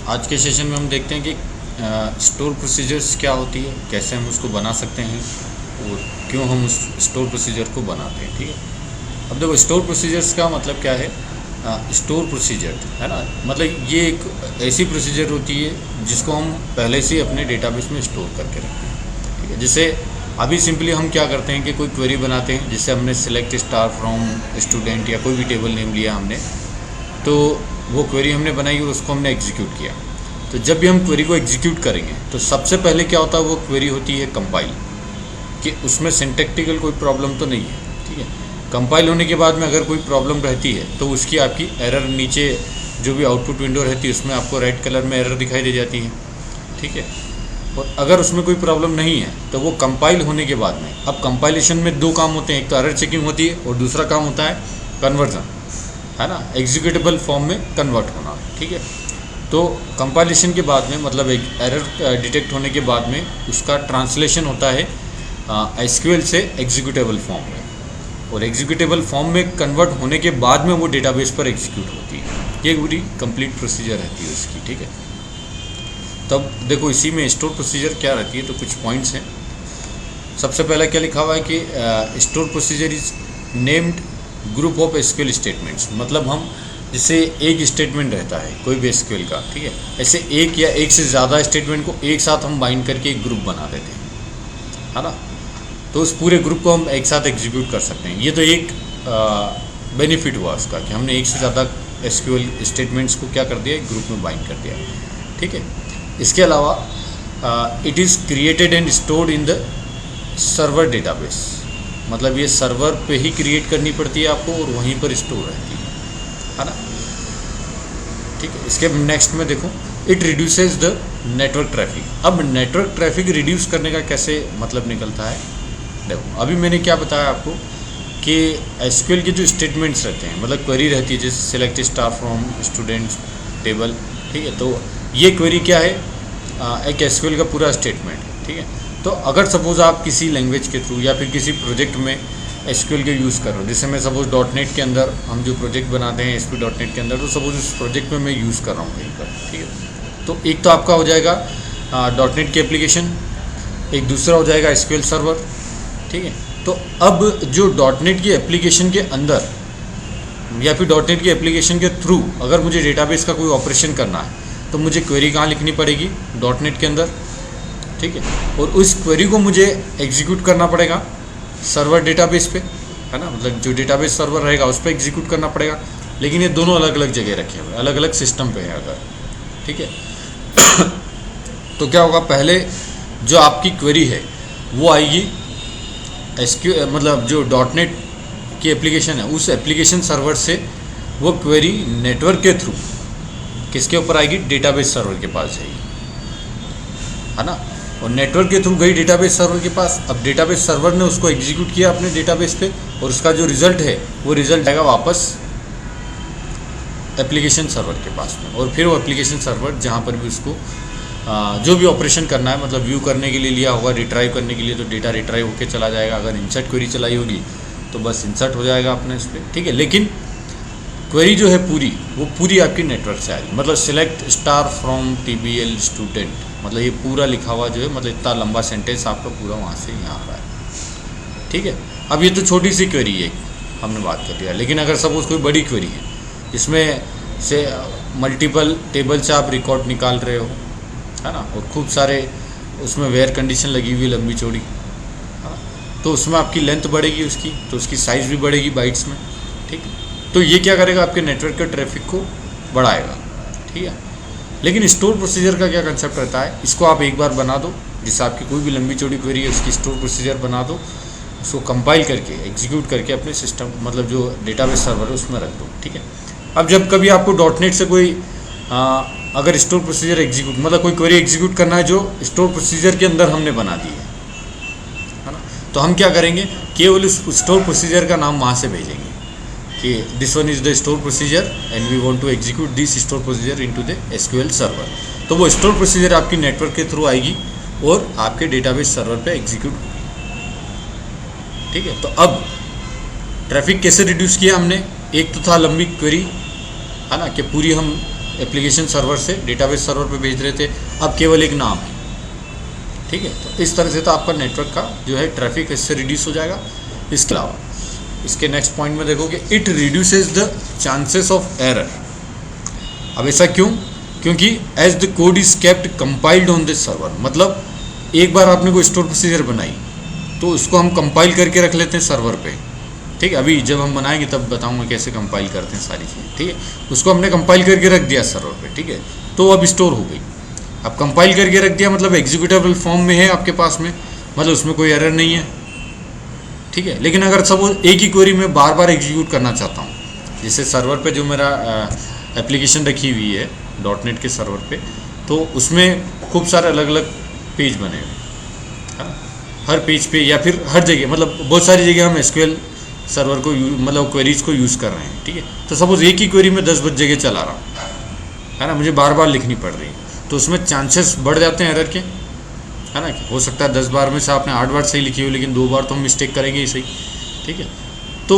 आज के सेशन में हम देखते हैं कि स्टोर प्रोसीजर्स क्या होती है, कैसे हम उसको बना सकते हैं और क्यों हम उस स्टोर प्रोसीजर को बनाते हैं। ठीक है, अब देखो स्टोर प्रोसीजर्स का मतलब क्या है। स्टोर प्रोसीजर है ना, मतलब ये एक ऐसी प्रोसीजर होती है जिसको हम पहले से अपने डेटाबेस में स्टोर करके रखते हैं। ठीक है, जैसे अभी सिंपली हम क्या करते हैं कि कोई क्वेरी बनाते हैं, जिससे हमने सिलेक्ट स्टार फ्रॉम स्टूडेंट या कोई भी टेबल नेम लिया हमने, तो वो क्वेरी हमने बनाई और उसको हमने एग्जीक्यूट किया। तो जब भी हम क्वेरी को एग्जीक्यूट करेंगे तो सबसे पहले क्या होता है, वो क्वेरी होती है कंपाइल, कि उसमें सिंटैक्टिकल कोई प्रॉब्लम तो नहीं है। ठीक है, कंपाइल होने के बाद में अगर कोई प्रॉब्लम रहती है तो उसकी आपकी एरर नीचे जो भी आउटपुट विंडो रहती है उसमें आपको रेड कलर में एरर दिखाई दे जाती है। ठीक है, और अगर उसमें कोई प्रॉब्लम नहीं है तो वो कंपाइल होने के बाद में, अब कंपाइलेशन में दो काम होते हैं, एक तो एरर चेकिंग होती है और दूसरा काम होता है कन्वर्जन, है ना, एग्जीक्यूटेबल फॉर्म में कन्वर्ट होना। ठीक है, तो कंपाइलेशन के बाद में मतलब एक एरर डिटेक्ट होने के बाद में उसका ट्रांसलेशन होता है एसक्यूएल से एग्जीक्यूटेबल फॉर्म में, और एग्जीक्यूटेबल फॉर्म में कन्वर्ट होने के बाद में वो डेटाबेस पर एग्जीक्यूट होती है। ये पूरी कंप्लीट प्रोसीजर रहती है उसकी। ठीक है, तब देखो इसी में स्टोर प्रोसीजर क्या रहती है, तो कुछ पॉइंट्स हैं। सबसे पहला क्या लिखा हुआ है कि store procedure is named group of SQL statements, मतलब हम जैसे एक स्टेटमेंट रहता है कोई भी एसक्यूएल का, ठीक है, ऐसे एक या एक से ज़्यादा स्टेटमेंट को एक साथ हम बाइंड करके एक ग्रुप बना देते हैं, है ना, तो उस पूरे ग्रुप को हम एक साथ एग्जीक्यूट कर सकते हैं। ये तो एक बेनिफिट हुआ उसका कि हमने एक से ज़्यादा एसक्यूएल स्टेटमेंट्स को क्या कर दिया, एक ग्रुप में बाइंड कर दिया। ठीक है, इसके अलावा it is created and stored in the server database, मतलब ये सर्वर पे ही क्रिएट करनी पड़ती है आपको और वहीं पर स्टोर रहती है ना। ठीक है, इसके नेक्स्ट में देखो, it reduces the network traffic. अब नेटवर्क ट्रैफिक रिड्यूस करने का कैसे मतलब निकलता है, देखो अभी मैंने क्या बताया आपको कि एसक्यूएल के जो स्टेटमेंट्स रहते हैं, मतलब क्वेरी रहती है जैसे select star from students table. ठीक है, तो ये क्वेरी क्या है, एक एसक्यूएल का पूरा स्टेटमेंट। ठीक है, तो अगर सपोज़ आप किसी लैंग्वेज के थ्रू या फिर किसी प्रोजेक्ट में एसक्यूएल के यूज़ कर रहे हो, जैसे मैं सपोज़ डॉटनेट के अंदर हम जो प्रोजेक्ट बनाते हैं ASP.NET के अंदर, तो सपोज़ उस प्रोजेक्ट में मैं यूज़ कर रहा हूँ कहीं पर। ठीक है, तो एक तो आपका हो जाएगा डॉटनेट की एप्लीकेशन, एक दूसरा हो जाएगा एसक्यूएल सर्वर। ठीक है, तो अब जो डॉटनेट की एप्लीकेशन के अंदर या फिर डॉटनेट की एप्लीकेशन के थ्रू अगर मुझे डेटाबेस का कोई ऑपरेशन करना है तो मुझे क्वेरी कहाँ लिखनी पड़ेगी, डॉटनेट के अंदर। ठीक है, और उस क्वेरी को मुझे एग्जीक्यूट करना पड़ेगा सर्वर डेटाबेस पे, है ना, मतलब जो डेटाबेस सर्वर रहेगा उस पर एग्जीक्यूट करना पड़ेगा। लेकिन ये दोनों अलग अलग जगह रखे हुए, अलग अलग सिस्टम पे है अगर। ठीक है, तो क्या होगा, पहले जो आपकी क्वेरी है वो आएगी मतलब जो डॉटनेट की एप्लीकेशन है उस एप्लीकेशन सर्वर से, वो क्वेरी नेटवर्क के थ्रू किसके ऊपर आएगी, डेटाबेस सर्वर के पास जाएगी, है ना, और नेटवर्क के थ्रू गई डेटाबेस सर्वर के पास। अब डेटाबेस सर्वर ने उसको एग्जीक्यूट किया अपने डेटाबेस पे और उसका जो रिजल्ट है वो रिजल्ट आएगा वापस एप्लीकेशन सर्वर के पास में, और फिर वो एप्लीकेशन सर्वर जहाँ पर भी उसको जो भी ऑपरेशन करना है, मतलब व्यू करने के लिए लिया होगा, रिट्राइव करने के लिए, तो डेटा रिट्राइव होकर चला जाएगा। अगर इंसर्ट क्वेरी चलाई होगी तो बस इंसर्ट हो जाएगा अपने इस पर। ठीक है, लेकिन क्वेरी जो है पूरी वो पूरी आपकी नेटवर्क से आएगी, मतलब select star from TBL student, मतलब ये पूरा लिखा हुआ जो है, मतलब इतना लंबा सेंटेंस आपका पूरा वहाँ से यहाँ आ रहा है। ठीक है, अब ये तो छोटी सी क्वेरी है हमने बात कर दिया, लेकिन अगर सपोज कोई बड़ी क्वेरी है जिसमें से मल्टीपल टेबल से आप रिकॉर्ड निकाल रहे हो, है ना, और खूब सारे उसमें वेयर कंडीशन लगी हुई लंबी चौड़ी, है ना, तो उसमें आपकी लेंथ बढ़ेगी उसकी, तो उसकी साइज़ भी बढ़ेगी बाइट्स में। ठीक है, तो ये क्या करेगा, आपके नेटवर्क के ट्रैफिक को बढ़ाएगा। ठीक है, लेकिन स्टोर प्रोसीजर का क्या कंसेप्ट रहता है, इसको आप एक बार बना दो, जिससे आपकी कोई भी लंबी चौड़ी क्वेरी है उसकी स्टोर प्रोसीजर बना दो, उसको कंपाइल करके एग्जीक्यूट करके अपने सिस्टम, मतलब जो डेटाबेस सर्वर है उसमें रख दो। ठीक है, अब जब कभी आपको डॉटनेट से कोई अगर स्टोर प्रोसीजर एग्जीक्यूट, मतलब कोई क्वेरी एग्जीक्यूट करना है जो स्टोर प्रोसीजर के अंदर हमने बना दी है ना, तो हम क्या करेंगे, केवल उस स्टोर प्रोसीजर का नाम वहाँ से भेजेंगे कि this one is the store procedure and we want to execute this store procedure into the SQL server. तो वो स्टोर प्रोसीजर आपकी नेटवर्क के थ्रू आएगी और आपके डेटाबेस सर्वर पे एग्जीक्यूट होगी। ठीक है, तो अब ट्रैफिक कैसे रिड्यूस किया हमने, एक तो था लंबी क्वेरी, है ना, कि पूरी हम एप्लीकेशन सर्वर से डेटाबेस सर्वर पे भेज रहे थे, अब केवल एक नाम है, ठीक है। तो इस तरह से तो आपका नेटवर्क का जो है ट्रैफिक इससे रिड्यूस हो जाएगा। इसके अलावा इसके नेक्स्ट पॉइंट में देखोगे it reduces the chances of error. अब ऐसा क्यों? क्योंकि as the code is kept compiled on this server, मतलब एक बार आपने कोई स्टोर प्रोसीजर बनाई तो उसको हम कंपाइल करके रख लेते हैं सर्वर पे, ठीक है। अभी जब हम बनाएंगे तब बताऊंगा कैसे कंपाइल करते हैं सारी चीज़ें, ठीक है। उसको हमने कंपाइल करके रख दिया सर्वर पे, ठीक है, तो अब स्टोर हो गई। अब कंपाइल करके रख दिया मतलब एग्जीक्यूटेबल फॉर्म में है आपके पास में, मतलब उसमें कोई एरर नहीं है, ठीक है। लेकिन अगर सपोज एक ही क्वेरी में बार बार एग्जीक्यूट करना चाहता हूँ, जैसे सर्वर पे जो मेरा एप्लीकेशन रखी हुई है .NET के सर्वर पे, तो उसमें खूब सारे अलग अलग पेज बने हुए हैं, हर पेज पे या फिर हर जगह, मतलब बहुत सारी जगह हम SQL सर्वर को मतलब क्वेरीज को यूज़ कर रहे हैं, ठीक है। तो सपोज एक ही क्वेरी में 10 जगह चला रहा हूँ, है ना, मुझे बार बार लिखनी पड़ रही है, तो उसमें चांसेस बढ़ जाते हैं एरर के, है ना। हो सकता है 10 बार में से आपने 8 बार सही लिखी हो, लेकिन 2 बार तो हम मिस्टेक करेंगे ही सही, ठीक है। तो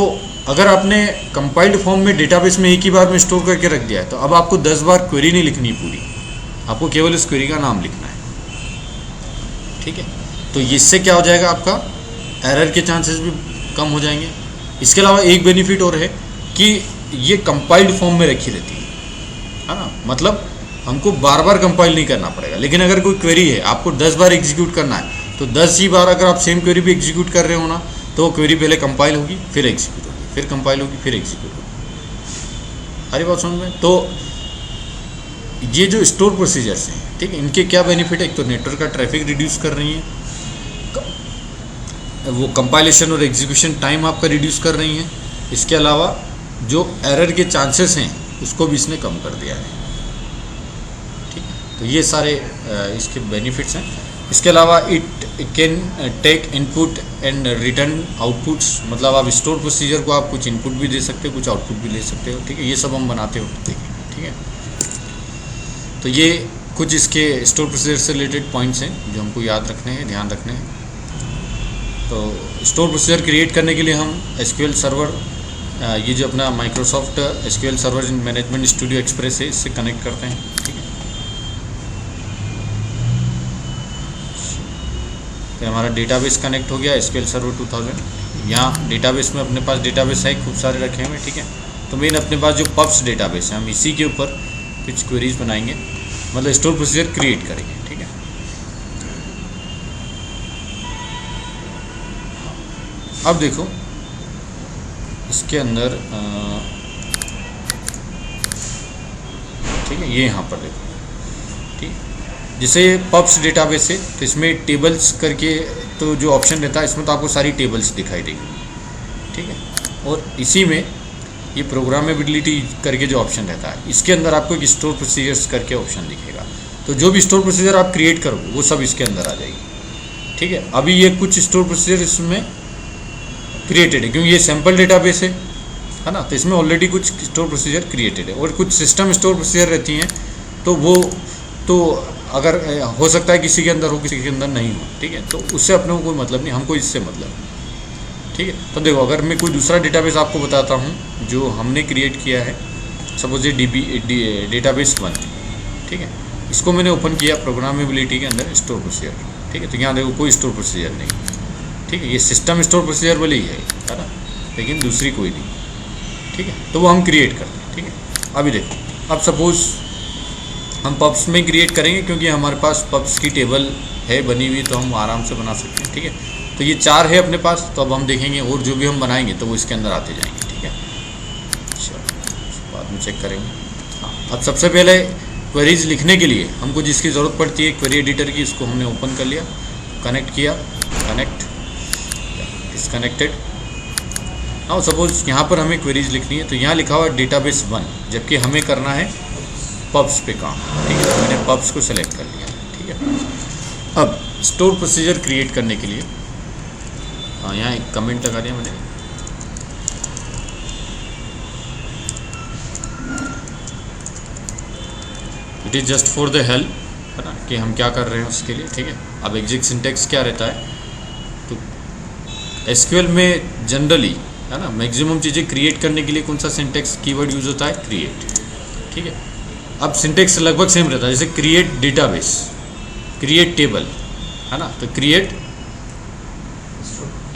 अगर आपने कंपाइल्ड फॉर्म में डेटाबेस में एक ही बार में स्टोर करके रख दिया है, तो अब आपको 10 बार क्वेरी नहीं लिखनी पूरी, आपको केवल इस क्वेरी का नाम लिखना है, ठीक है। तो इससे क्या हो जाएगा, आपका एरर के चांसेस भी कम हो जाएंगे। इसके अलावा एक बेनिफिट और है कि ये कंपाइल्ड फॉर्म में रखी रहती है ना, मतलब हमको बार बार कंपाइल नहीं करना पड़ेगा। लेकिन अगर कोई क्वेरी है आपको 10 बार एग्जीक्यूट करना है, तो 10 ही बार अगर आप सेम क्वेरी भी एग्जीक्यूट कर रहे हो ना, तो वो क्वेरी पहले कंपाइल होगी, फिर एग्जीक्यूट होगी, फिर कंपाइल होगी, फिर एग्जीक्यूट होगी। अरे बात समझ में? तो ये जो स्टोर प्रोसीजर्स हैं, ठीक है, इनके क्या बेनिफिट है? एक तो नेटवर्क का ट्रैफिक रिड्यूस कर रही हैं, वो कंपाइलेशन और एग्जीक्यूशन टाइम आपका रिड्यूस कर रही हैं। इसके अलावा जो एरर के चांसेस हैं उसको भी इसने कम कर दिया है, ठीक है। तो ये सारे इसके बेनिफिट्स हैं। इसके अलावा it can take input and return outputs, मतलब आप स्टोर प्रोसीजर को आप कुछ इनपुट भी दे सकते हो, कुछ आउटपुट भी ले सकते हो, ठीक है। ये सब हम बनाते होते हैं, ठीक है। तो ये कुछ इसके स्टोर प्रोसीजर से रिलेटेड पॉइंट्स हैं जो हमको याद रखने हैं, ध्यान रखने हैं। तो स्टोर प्रोसीजर क्रिएट करने के लिए हम SQL सर्वर, ये जो अपना Microsoft SQL server management studio express है, इससे कनेक्ट करते हैं, ठीक है। तो हमारा डेटाबेस कनेक्ट हो गया SQL सर्वर 2000। यहाँ डेटाबेस में अपने पास डेटाबेस है खूब सारे रखे हुए, ठीक है। तो मेन अपने पास जो पब्स डेटाबेस है, हम इसी के ऊपर कुछ क्वेरीज बनाएंगे, मतलब स्टोर प्रोसीजर क्रिएट करेंगे, ठीक है। अब देखो इसके अंदर ठीक है, ये यहाँ पर देखो, ठीक है। जैसे पब्स डेटाबेस है तो इसमें टेबल्स करके तो जो ऑप्शन रहता है, इसमें तो आपको सारी टेबल्स दिखाई देगी, ठीक है। और इसी में ये प्रोग्रामेबिलिटी करके जो ऑप्शन रहता है, इसके अंदर आपको एक स्टोर प्रोसीजर्स करके ऑप्शन दिखेगा। तो जो भी स्टोर प्रोसीजर आप क्रिएट करोगे वो सब इसके अंदर आ जाएगी, ठीक है। अभी ये कुछ स्टोर प्रोसीजर इसमें क्रिएटेड है क्योंकि ये सैम्पल डेटाबेस है ना, तो इसमें ऑलरेडी कुछ स्टोर प्रोसीजर क्रिएटेड है। और कुछ सिस्टम स्टोर प्रोसीजर रहती हैं, तो वो तो अगर हो सकता है किसी के अंदर हो, किसी के अंदर नहीं हो, ठीक है। तो उससे अपने को कोई मतलब नहीं, हमको इससे मतलब, ठीक है। तो देखो अगर मैं कोई दूसरा डेटाबेस आपको बताता हूँ जो हमने क्रिएट किया है, सपोज ये डेटाबेस 1, ठीक है। इसको मैंने ओपन किया प्रोग्रामेबिलिटी के अंदर स्टोर प्रोसीजर, ठीक है। तो यहाँ देखो कोई स्टोर प्रोसीजर नहीं, ठीक है। ये सिस्टम स्टोर प्रोसीजर वाली है ना, लेकिन दूसरी कोई नहीं, ठीक है। तो वो हम क्रिएट करते हैं, ठीक है। अभी देखो, अब सपोज हम पब्स में क्रिएट करेंगे क्योंकि हमारे पास पब्स की टेबल है बनी हुई, तो हम आराम से बना सकते हैं, ठीक है। तो ये 4 है अपने पास, तो अब हम देखेंगे और जो भी हम बनाएंगे तो वो इसके अंदर आते जाएंगे, ठीक है। चलो बाद में चेक करेंगे। हाँ, अब सबसे पहले क्वेरीज लिखने के लिए हमको जिसकी ज़रूरत पड़ती है क्वेरी एडिटर की, इसको हमने ओपन कर लिया, कनेक्ट किया, कनेक्ट, डिसकनेक्टेड। नाउ सपोज यहाँ पर हमें क्वेरीज लिखनी है, तो यहाँ लिखा हुआ डेटाबेस 1, जबकि हमें करना है पब्स पे काम, ठीक है। तो मैंने पब्स को सेलेक्ट कर लिया, ठीक है। अब स्टोर प्रोसीजर क्रिएट करने के लिए यहाँ एक कमेंट लगा दिया मैंने, it is just for the help, है ना, कि हम क्या कर रहे हैं उसके लिए, ठीक है। अब एग्जिट सिंटेक्स क्या रहता है, तो SQL में जनरली, है ना, मैक्सिमम चीज़ें क्रिएट करने के लिए कौन सा सिंटेक्स कीवर्ड यूज़ होता है, क्रिएट, ठीक है। अब सिंटेक्स लगभग सेम रहता है, जैसे क्रिएट डेटाबेस, क्रिएट टेबल, है ना, तो क्रिएट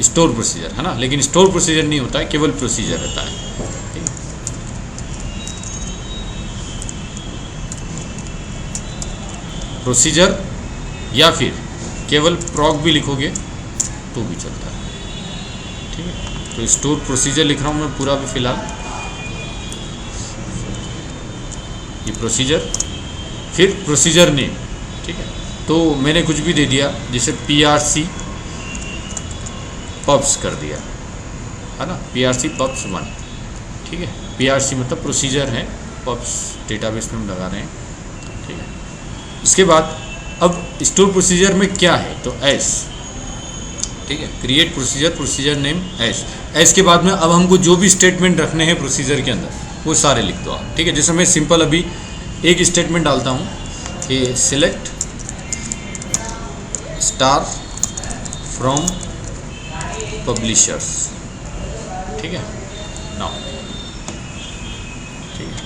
स्टोर प्रोसीजर, है ना, लेकिन स्टोर प्रोसीजर नहीं होता है, केवल प्रोसीजर रहता है। प्रोसीजर या फिर केवल प्रॉक भी लिखोगे तो भी चलता है, ठीक है। तो स्टोर प्रोसीजर लिख रहा हूँ मैं पूरा भी फिलहाल, ये प्रोसीजर, फिर प्रोसीजर नेम, ठीक है। तो मैंने कुछ भी दे दिया, जैसे PRC पब्स कर दिया, है ना, PRC पब्स 1, ठीक है। PRC मतलब प्रोसीजर है, पब्स डेटाबेस में हम लगा रहे हैं, ठीक है। इसके बाद अब स्टोर प्रोसीजर में क्या है, तो एस, ठीक है, create procedure, procedure name S के बाद में अब हमको जो भी स्टेटमेंट रखने हैं प्रोसीजर के अंदर वो सारे लिख दो आप, ठीक है। जैसे मैं सिंपल अभी एक स्टेटमेंट डालता हूँ कि सिलेक्ट स्टार फ्रॉम पब्लिशर्स, ठीक है, नाउ, ठीक है,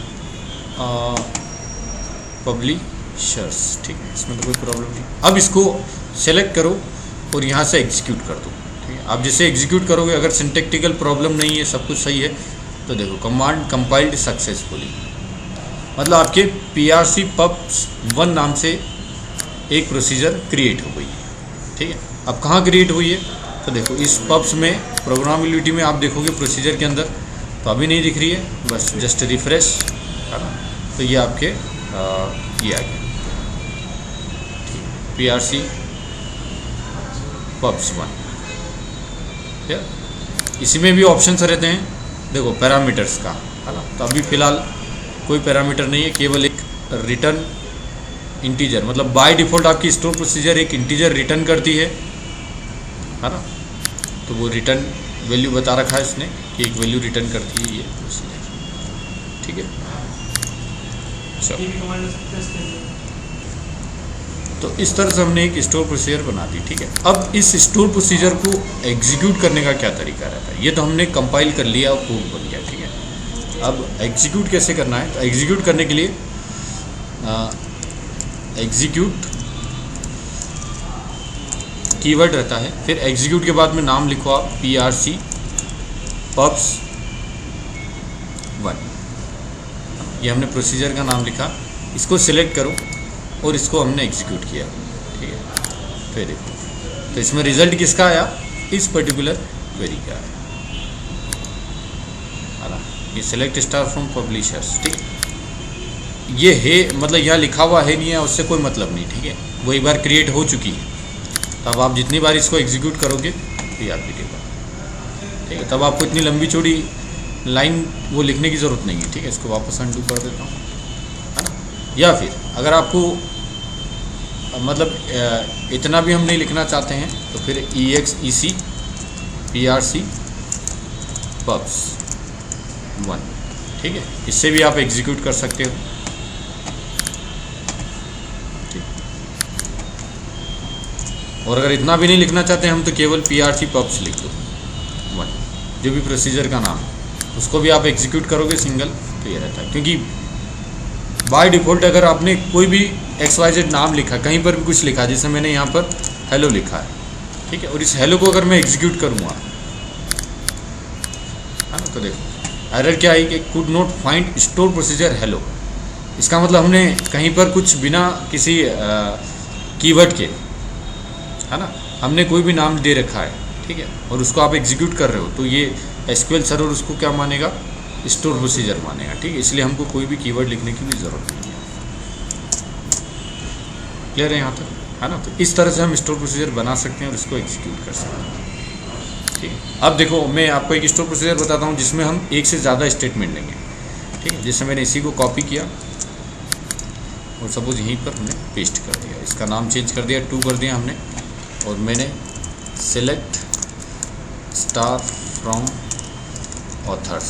पब्लिशर्स, ठीक है, इसमें तो कोई प्रॉब्लम नहीं। अब इसको सेलेक्ट करो और यहाँ से एग्जीक्यूट कर दो, ठीक है। आप जैसे एग्जीक्यूट करोगे, अगर सिंटैक्टिकल प्रॉब्लम नहीं है, सब कुछ सही है, तो देखो कमांड कंपाइल्ड सक्सेसफुली, मतलब आपके PRC पब्स 1 नाम से एक प्रोसीजर क्रिएट हो गई है, ठीक है। अब कहाँ क्रिएट हुई है, तो देखो इस पब्स में प्रोग्रामेबिलिटी में आप देखोगे प्रोसीजर के अंदर, तो अभी नहीं दिख रही है, बस जस्ट रिफ्रेश, है ना, तो ये आपके ये आ गया, PRC पब्स 1, ठीक है। इसी में भी ऑप्शंस रहते हैं, देखो पैरामीटर्स का, है ना, तो अभी फ़िलहाल कोई पैरामीटर नहीं है, केवल एक रिटर्न इंटीजर, मतलब बाय डिफ़ॉल्ट आपकी स्टोर प्रोसीजर एक इंटीजर रिटर्न करती है ना, तो वो रिटर्न वैल्यू बता रखा है इसने कि एक वैल्यू रिटर्न करती है ये प्रोसीजर, ठीक है। तो इस तरह से हमने एक स्टोर प्रोसीजर बना दी, ठीक है। अब इस स्टोर प्रोसीजर को एग्जीक्यूट करने का क्या तरीका रहता है, ये तो हमने कंपाइल कर लिया और कोड बन गया, ठीक है। अब एग्जीक्यूट कैसे करना है, तो एग्जीक्यूट करने के लिए एग्जीक्यूट कीवर्ड रहता है, फिर एग्जीक्यूट के बाद में नाम लिखो आप PRC पब्स 1, ये हमने प्रोसीजर का नाम लिखा, इसको सिलेक्ट करो और इसको हमने एग्जीक्यूट किया, ठीक है। फिर देखो, तो इसमें रिजल्ट किसका आया, इस पर्टिकुलर क्वेरी का आया, है ना, ये सिलेक्ट स्टार फ्रॉम पब्लिशर्स, ठीक है। ये है, मतलब यहाँ लिखा हुआ है नहीं है, उससे कोई मतलब नहीं, ठीक है, वो एक बार क्रिएट हो चुकी है, तब आप जितनी बार इसको एग्जीक्यूट करोगे तो याद दिखेगा, ठीक है। तब आपको इतनी लंबी चौड़ी लाइन वो लिखने की ज़रूरत नहीं है, ठीक है। इसको वापस अनडू कर देता हूँ, है ना। या फिर अगर आपको मतलब इतना भी हम नहीं लिखना चाहते हैं, तो फिर EXEC PRC पब्स 1, ठीक है, इससे भी आप एग्जीक्यूट कर सकते हो, और अगर इतना भी नहीं लिखना चाहते हम, तो केवल PRC पब्स लिख दो 1, जो भी प्रोसीजर का नाम है उसको भी आप एग्जीक्यूट करोगे सिंगल, तो ये रहता है। क्योंकि बाय डिफ़ॉल्ट अगर आपने कोई भी XYZ नाम लिखा, कहीं पर भी कुछ लिखा, जैसे मैंने यहाँ पर हेलो लिखा है, ठीक है, और इस हेलो को अगर मैं एग्जीक्यूट करूँगा, है ना, तो देखो एरर क्या है कि could not find store procedure hello, इसका मतलब हमने कहीं पर कुछ बिना किसी कीवर्ड के, है ना, हमने कोई भी नाम दे रखा है, ठीक है, और उसको आप एग्जीक्यूट कर रहे हो, तो ये SQL सर्वर उसको क्या मानेगा, स्टोर प्रोसीजर मानेगा, ठीक है। इसलिए हमको कोई भी कीवर्ड लिखने की भी ज़रूरत नहीं है, क्लियर है यहाँ तक, है ना। तो इस तरह से हम स्टोर प्रोसीजर बना सकते हैं और इसको एग्जीक्यूट कर सकते हैं, ठीक है। अब देखो मैं आपको एक स्टोर प्रोसीजर बताता हूँ जिसमें हम एक से ज़्यादा स्टेटमेंट लेंगे, ठीक है। जैसे मैंने इसी को कॉपी किया और सपोज यहीं पर हमने पेस्ट कर दिया, इसका नाम चेंज कर दिया, 2 कर दिया हमने, और मैंने सेलेक्ट स्टार फ्रॉम ऑथर्स,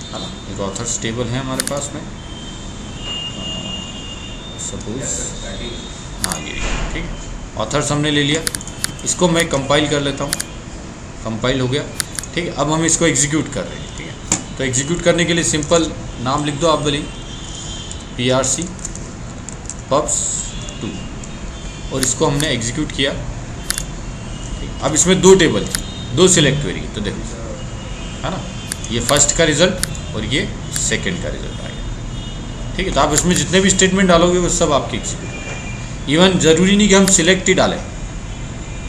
है ना, एक ऑथर्स टेबल है हमारे पास में, सपोज, हाँ ये, ठीक है, ऑथर्स हमने ले लिया, इसको मैं कंपाइल कर लेता हूँ, कंपाइल हो गया, ठीक है। अब हम इसको एग्जीक्यूट कर रहे हैं, ठीक है। तो एग्जीक्यूट करने के लिए सिंपल नाम लिख दो आप भले, PRC pubs 2 और इसको हमने एग्जीक्यूट किया। अब इसमें दो टेबल थी, दो सिलेक्ट क्वेरी, तो देखो है ना, ये फर्स्ट का रिजल्ट और ये सेकंड का रिजल्ट आ गया। ठीक है, तो आप इसमें जितने भी स्टेटमेंट डालोगे वो सब आपके एग्जीक्यूट हो जाएंगे। इवन ज़रूरी नहीं कि हम सिलेक्ट ही डालें,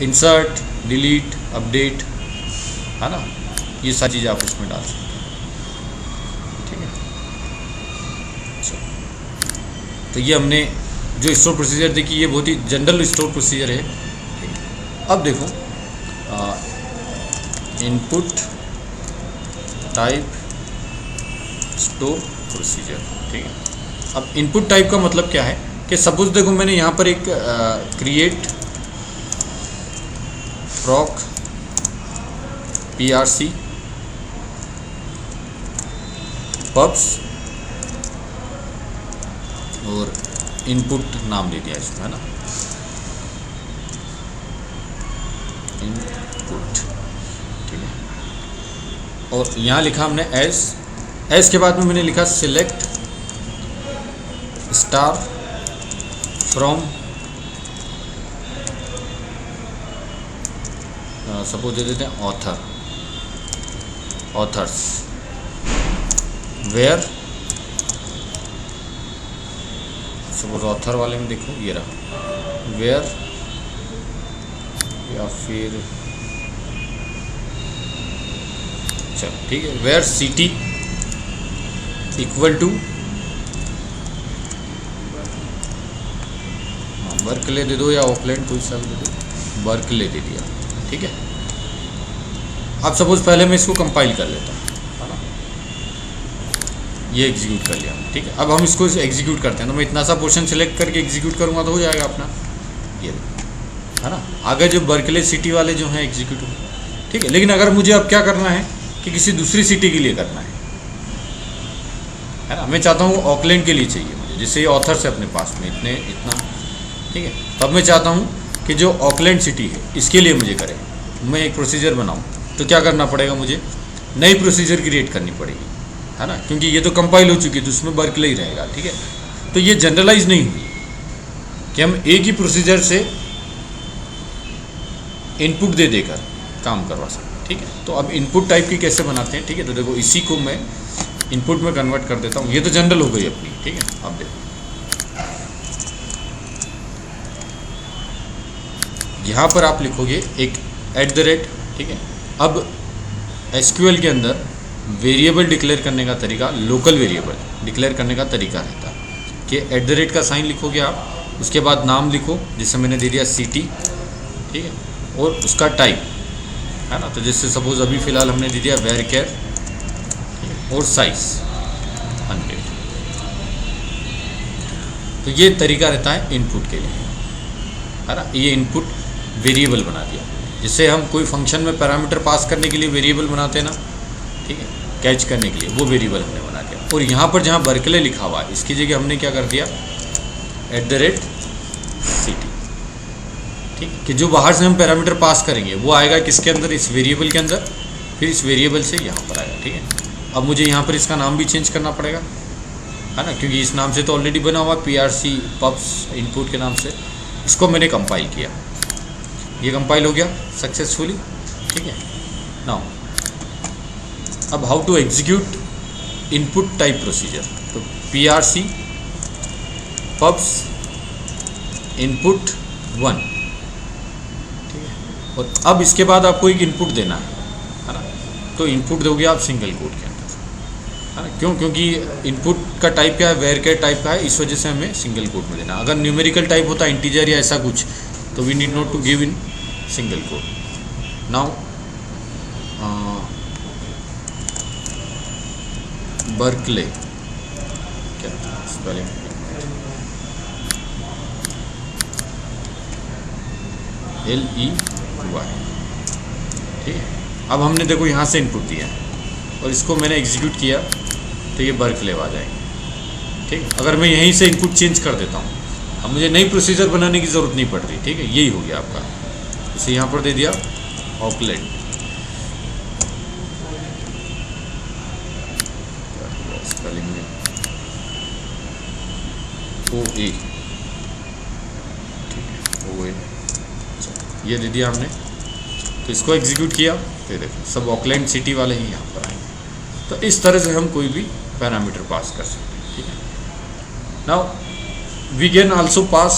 इंसर्ट, डिलीट, अपडेट, है ना, ये सारी चीज़ें आप इसमें डाल सकते हैं। ठीक है, तो ये हमने जो स्टोर प्रोसीजर देखी, ये बहुत ही जनरल स्टोर प्रोसीजर है। ठीक है, अब देखो इनपुट टाइप स्टोर प्रोसीजर। ठीक है, अब इनपुट टाइप का मतलब क्या है कि सपोज देखो मैंने यहाँ पर एक क्रिएट प्रॉक PRC पब्स और इनपुट नाम दे दिया इसमें, है ना, इनपुट। ठीक है, और यहाँ लिखा हमने एस के बाद में मैंने लिखा select star from, suppose they देते हैं ऑथर्स वेयर, सपोज ऑथर वाले में देखो ये रहा वेयर, या फिर चलो ठीक है, where city equal to Berkeley दे दो या ऑकलैंड, कोई सा भी दे दो, बर्कले दे दिया। ठीक है, अब सपोज पहले मैं इसको कंपाइल कर लेता हूँ, है ना, ये एग्जीक्यूट कर लिया। ठीक है, अब हम इसको एग्जीक्यूट करते हैं, तो मैं इतना सा पोर्शन सेलेक्ट करके एग्जीक्यूट करूँगा तो हो जाएगा अपना, ये है ना, आगे जो बर्कले सिटी वाले जो हैं एग्जीक्यूट हो। ठीक है, लेकिन अगर मुझे अब क्या करना है कि किसी दूसरी सिटी के लिए करना है ना, मैं चाहता हूँ ऑकलैंड के लिए चाहिए मुझे, जिससे ये ऑथर्स है अपने पास में इतना। ठीक है, तब मैं चाहता हूँ कि जो ऑकलैंड सिटी है इसके लिए मुझे करें, मैं एक प्रोसीजर बनाऊँ, तो क्या करना पड़ेगा, मुझे नई प्रोसीजर क्रिएट करनी पड़ेगी, है ना, क्योंकि ये तो कंपाइल हो चुकी है तो उसमें बर्कले ही रहेगा। ठीक है, तो ये जनरलाइज नहीं हुई कि हम एक ही प्रोसीजर से इनपुट दे देकर काम करवा सकते हैं। ठीक है, तो अब इनपुट टाइप की कैसे बनाते हैं। ठीक है, तो देखो इसी को मैं इनपुट में कन्वर्ट कर देता हूँ, ये तो जनरल हो गई अपनी। ठीक है, अब देखो यहाँ पर आप लिखोगे एक @। ठीक है, अब SQL के अंदर वेरिएबल डिक्लेयर करने का तरीका, लोकल वेरिएबल डिक्लेयर करने का तरीका रहता है कि @ का साइन लिखोगे आप, उसके बाद नाम लिखो, जिससे मैंने दे दिया सिटी। ठीक है, और उसका टाइप, है ना, तो जैसे सपोज अभी फ़िलहाल हमने दे दिया varchar और साइज 100। तो ये तरीका रहता है इनपुट के लिए, है ना, ये इनपुट वेरिएबल बना दिया, जिससे हम कोई फंक्शन में पैरामीटर पास करने के लिए वेरिएबल बनाते हैं ना। ठीक है, कैच करने के लिए वो वेरिएबल हमने बना दिया। और यहाँ पर जहाँ बर्कले लिखा हुआ है इसकी जगह हमने क्या कर दिया, @city। ठीक है, कि जो बाहर से हम पैरामीटर पास करेंगे वो आएगा किसके अंदर, इस वेरिएबल के अंदर, फिर इस वेरिएबल से यहाँ पर आएगा। ठीक है, अब मुझे यहाँ पर इसका नाम भी चेंज करना पड़ेगा, है ना, क्योंकि इस नाम से तो ऑलरेडी बना हुआ PRC पब्स इनपुट के नाम से। इसको मैंने कंपाइल किया, ये कंपाइल हो गया सक्सेसफुली। ठीक है, नाउ अब how to execute input type procedure. तो PRC पब्स इनपुट 1। ठीक है, और अब इसके बाद आपको एक इनपुट देना है ना, तो इनपुट दोगे आप सिंगल कोड के अंदर, है ना, क्यों, क्योंकि इनपुट का टाइप क्या है, varchar टाइप का है, इस वजह से हमें सिंगल कोड में देना। अगर न्यूमेरिकल टाइप होता, इंटीजर या ऐसा कुछ, तो we need not to give in single code. Now Berkeley, क्या स्पेलिंग, LEY। ठीक है, अब हमने देखो यहाँ से इनपुट दिया है और इसको मैंने एग्जीक्यूट किया तो ये बर्कले आ जाएंगे। ठीक है, अगर मैं यहीं से इनपुट चेंज कर देता हूँ, अब मुझे नई प्रोसीजर बनाने की ज़रूरत नहीं पड़ रही। ठीक है, यही हो गया आपका। इसे यहाँ पर दे दिया ऑकलैंड, स्पेलिंग में ओ ए, ठीक है, ओ ए ये दे दिया हमने। तो इसको एग्जीक्यूट किया तो देखो सब ऑकलैंड सिटी वाले ही यहाँ पर आएंगे। तो इस तरह से हम कोई भी पैरामीटर पास कर सकते हैं, ठीक है। Now we can also pass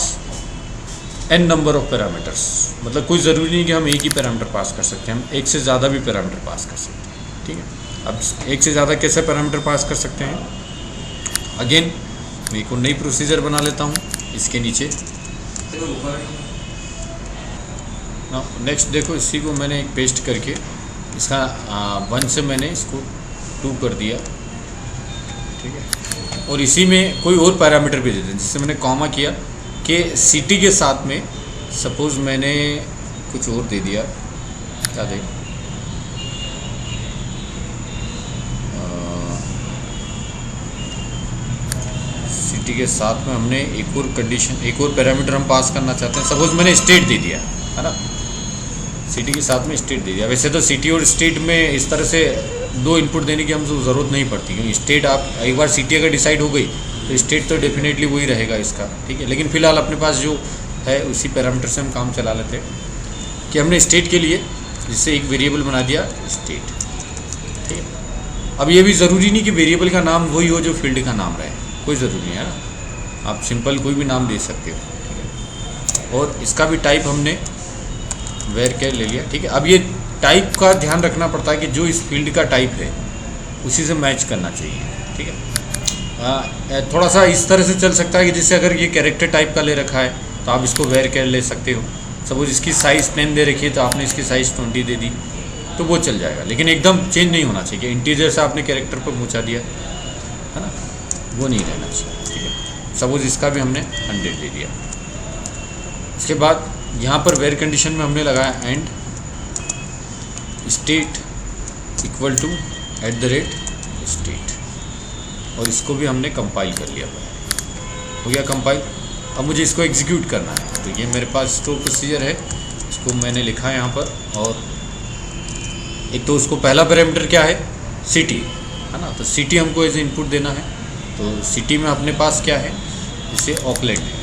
n number of parameters, मतलब कोई ज़रूरी नहीं कि हम एक ही पैरामीटर पास कर सकते हैं, हम एक से ज़्यादा भी पैरामीटर पास कर सकते हैं, ठीक है। अब एक से ज़्यादा कैसे पैरामीटर पास कर सकते हैं, अगेन मैं एक नई प्रोसीजर बना लेता हूँ इसके नीचे। नेक्स्ट देखो, इसी को मैंने एक पेस्ट करके इसका 1 से मैंने इसको 2 कर दिया, ठीक है। और इसी में कोई और पैरामीटर भी दे दें, जिससे मैंने कॉमा किया कि सिटी के साथ में सपोज़ मैंने कुछ और दे दिया, क्या दे, सिटी के साथ में हमने एक और कंडीशन, एक और पैरामीटर हम पास करना चाहते हैं। सपोज़ मैंने स्टेट दे दिया, है ना, सिटी के साथ में स्टेट दे दिया। वैसे तो सिटी और स्टेट में इस तरह से 2 इनपुट देने की हमको ज़रूरत नहीं पड़ती, क्योंकि स्टेट आप एक बार सिटी अगर डिसाइड हो गई तो स्टेट तो डेफिनेटली वही रहेगा इसका, ठीक है। लेकिन फ़िलहाल अपने पास जो है उसी पैरामीटर से हम काम चला लेते हैं कि हमने स्टेट के लिए जिससे एक वेरिएबल बना दिया स्टेट, ठीक है। अब ये भी ज़रूरी नहीं कि वेरिएबल का नाम वही हो जो फील्ड का नाम रहे, कोई ज़रूरी नहीं है ना, आप सिंपल कोई भी नाम दे सकते हो, ठीक है। और इसका भी टाइप हमने वेर कैर ले लिया, ठीक है। अब ये टाइप का ध्यान रखना पड़ता है कि जो इस फील्ड का टाइप है उसी से मैच करना चाहिए, ठीक है। थोड़ा सा इस तरह से चल सकता है कि जैसे अगर ये कैरेक्टर टाइप का ले रखा है तो आप इसको वेर कैर ले सकते हो। सपोज इसकी साइज़ 10 दे रखी है तो आपने इसकी साइज़ 20 दे दी तो वो चल जाएगा, लेकिन एकदम चेंज नहीं होना चाहिए कि इंटीजर से आपने कैरेक्टर पर पहुँचा दिया, है ना, वो नहीं रहना चाहिए, ठीक है। सपोज इसका भी हमने 100 दे दिया। इसके बाद यहाँ पर वेर कंडीशन में हमने लगाया and state equal to @state, और इसको भी हमने कंपाइल कर लिया, हो गया कंपाइल। अब मुझे इसको एग्जीक्यूट करना है, तो ये मेरे पास स्टोर प्रोसीजर है, इसको मैंने लिखा है यहाँ पर। और एक तो उसको पहला पैरामीटर क्या है, सिटी, है ना, तो सिटी हमको एज इनपुट देना है। तो सिटी में अपने पास क्या है, जैसे ऑकलैंड है।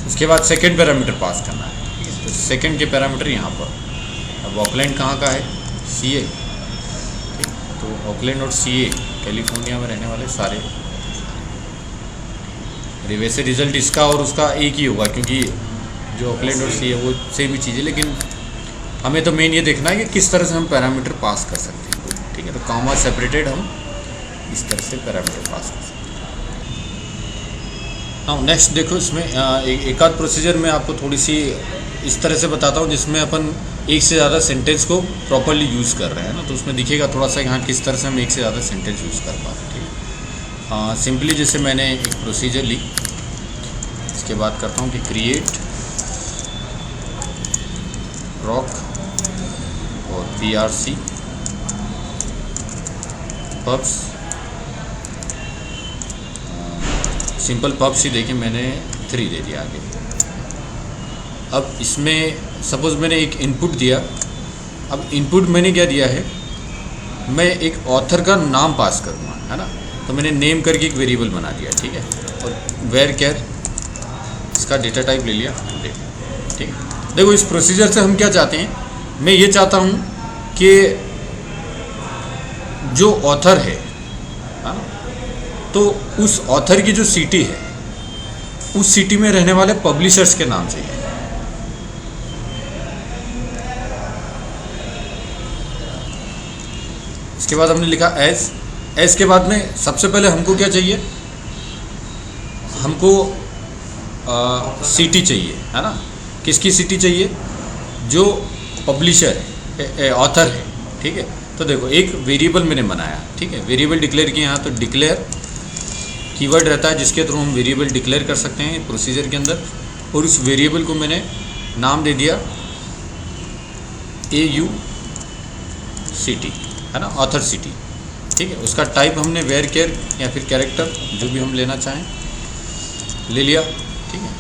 उसके बाद सेकेंड पैरामीटर पास करना है, ठीक है। तो सेकेंड के पैरामीटर यहाँ पर, अब ऑकलैंड कहाँ का है, CA, ठीक। तो ऑकलैंड और CA कैलिफोर्निया में रहने वाले सारे, वैसे रिज़ल्ट इसका और उसका एक ही होगा क्योंकि जो ऑकलैंड और CA वो सेम ही चीज़ है, लेकिन हमें तो मेन ये देखना है कि किस तरह से हम पैरामीटर पास कर सकते हैं, ठीक है। तो कॉमा सेपरेटेड हम इस तरह से पैरामीटर पास कर सकते हैं। अब नेक्स्ट देखो, इसमें एक आध प्रोसीजर में आपको थोड़ी सी इस तरह से बताता हूँ जिसमें अपन एक से ज़्यादा सेंटेंस को प्रॉपरली यूज़ कर रहे हैं ना, तो उसमें दिखेगा थोड़ा सा यहाँ किस तरह से हम एक से ज़्यादा सेंटेंस यूज़ कर पा रहे हैं, ठीक है। सिंपली जैसे मैंने एक प्रोसीजर ली, इसके बाद करता हूँ कि क्रिएट प्रॉक और PRC पब्स, सिंपल पब्स ही देखिए मैंने 3 दे दिया आगे। अब इसमें सपोज़ मैंने एक इनपुट दिया, अब इनपुट मैंने क्या दिया है, मैं एक ऑथर का नाम पास करूँगा, है ना, तो मैंने नेम करके एक वेरिएबल बना दिया, ठीक है। और वेर कैर इसका डेटा टाइप ले लिया, ठीक है। देखो इस प्रोसीजर से हम क्या चाहते हैं, मैं ये चाहता हूँ कि जो ऑथर है ना, तो उस ऑथर की जो सिटी है उस सिटी में रहने वाले पब्लिशर्स के नाम चाहिए। इसके बाद हमने लिखा एज के बाद में सबसे पहले हमको क्या चाहिए, हमको सिटी चाहिए, है ना। किसकी सिटी चाहिए, जो पब्लिशर है, ऑथर है, ठीक है। तो देखो एक वेरिएबल मैंने बनाया, ठीक है, वेरिएबल डिक्लेयर किया यहाँ, तो डिक्लेयर कीवर्ड रहता है जिसके थ्रू हम वेरिएबल डिक्लेयर कर सकते हैं प्रोसीजर के अंदर। और उस वेरिएबल को मैंने नाम दे दिया AUCT, है ना, ऑथर सिटी, ठीक है। उसका टाइप हमने वेर केयर या फिर कैरेक्टर जो भी हम लेना चाहें ले लिया, ठीक है।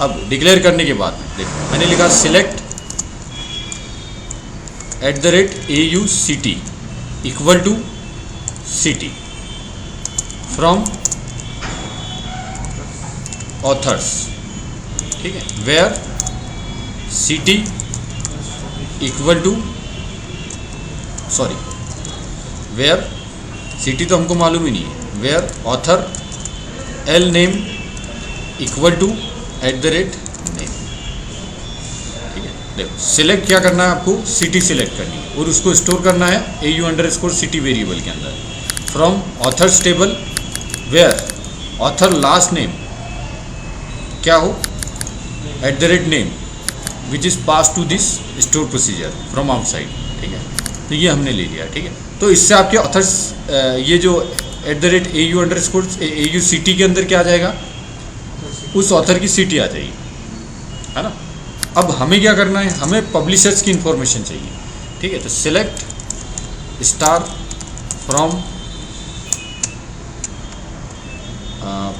अब डिक्लेयर करने के बाद में देखो मैंने लिखा select @AUCT equal to city from authors, ठीक है, where city equal to, sorry where city तो हमको मालूम ही नहीं है, where author L name equal to @ name, ठीक है। देखो सिलेक्ट क्या करना है आपको, सिटी सिलेक्ट करनी है और उसको स्टोर करना है AU_city वेरिएबल के अंदर from authors table, where author last name क्या हो @ name which is pass to this store procedure from outside, ठीक है। तो ये हमने ले लिया, ठीक है। तो इससे आपके ऑथर्स ये जो @AU_city के अंदर क्या आ जाएगा, उस ऑथर की सिटी आ जाएगी, है ना। अब हमें क्या करना है, हमें पब्लिशर्स की इंफॉर्मेशन चाहिए, ठीक है। तो select star from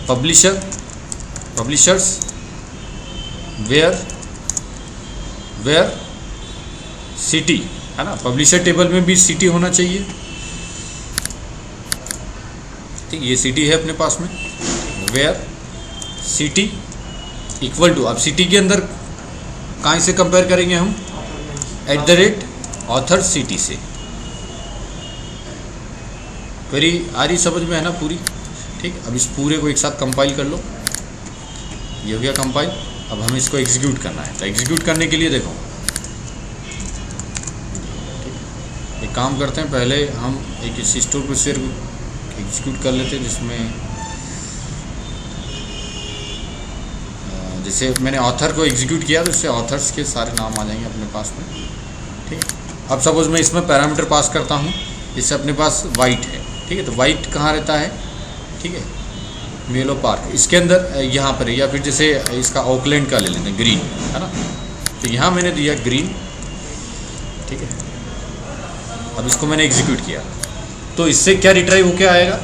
publishers where city, है ना। पब्लिशर टेबल में भी सिटी होना चाहिए, ठीक, ये सिटी है अपने पास में, वेयर सिटी इक्वल टू, अब सिटी के अंदर कहाँ से कंपेयर करेंगे हम, @ऑथर सिटी से। क्वेरी आ रही समझ में, है ना पूरी, ठीक। अब इस पूरे को एक साथ कंपाइल कर लो, ये हो गया कंपाइल। अब हमें इसको एग्जीक्यूट करना है, तो एग्जीक्यूट करने के लिए देखो एक काम करते हैं, पहले हम एक इस स्टोर प्रोसीजर को एग्जीक्यूट कर लेते हैं, जिसमें जैसे मैंने ऑथर को एग्जीक्यूट किया तो इससे ऑथर्स के सारे नाम आ जाएंगे अपने पास में, ठीक है। अब सपोज मैं इसमें पैरामीटर पास करता हूँ, इससे अपने पास वाइट है, ठीक है। तो वाइट कहाँ रहता है, ठीक है, मेलो पार्क, इसके अंदर यहाँ पर है, या फिर जैसे इसका ऑकलैंड का ले लेते हैं, ग्रीन, है ना। तो यहाँ मैंने दिया ग्रीन, ठीक है। अब इसको मैंने एग्जीक्यूट किया तो इससे क्या रिट्राइव होके आएगा,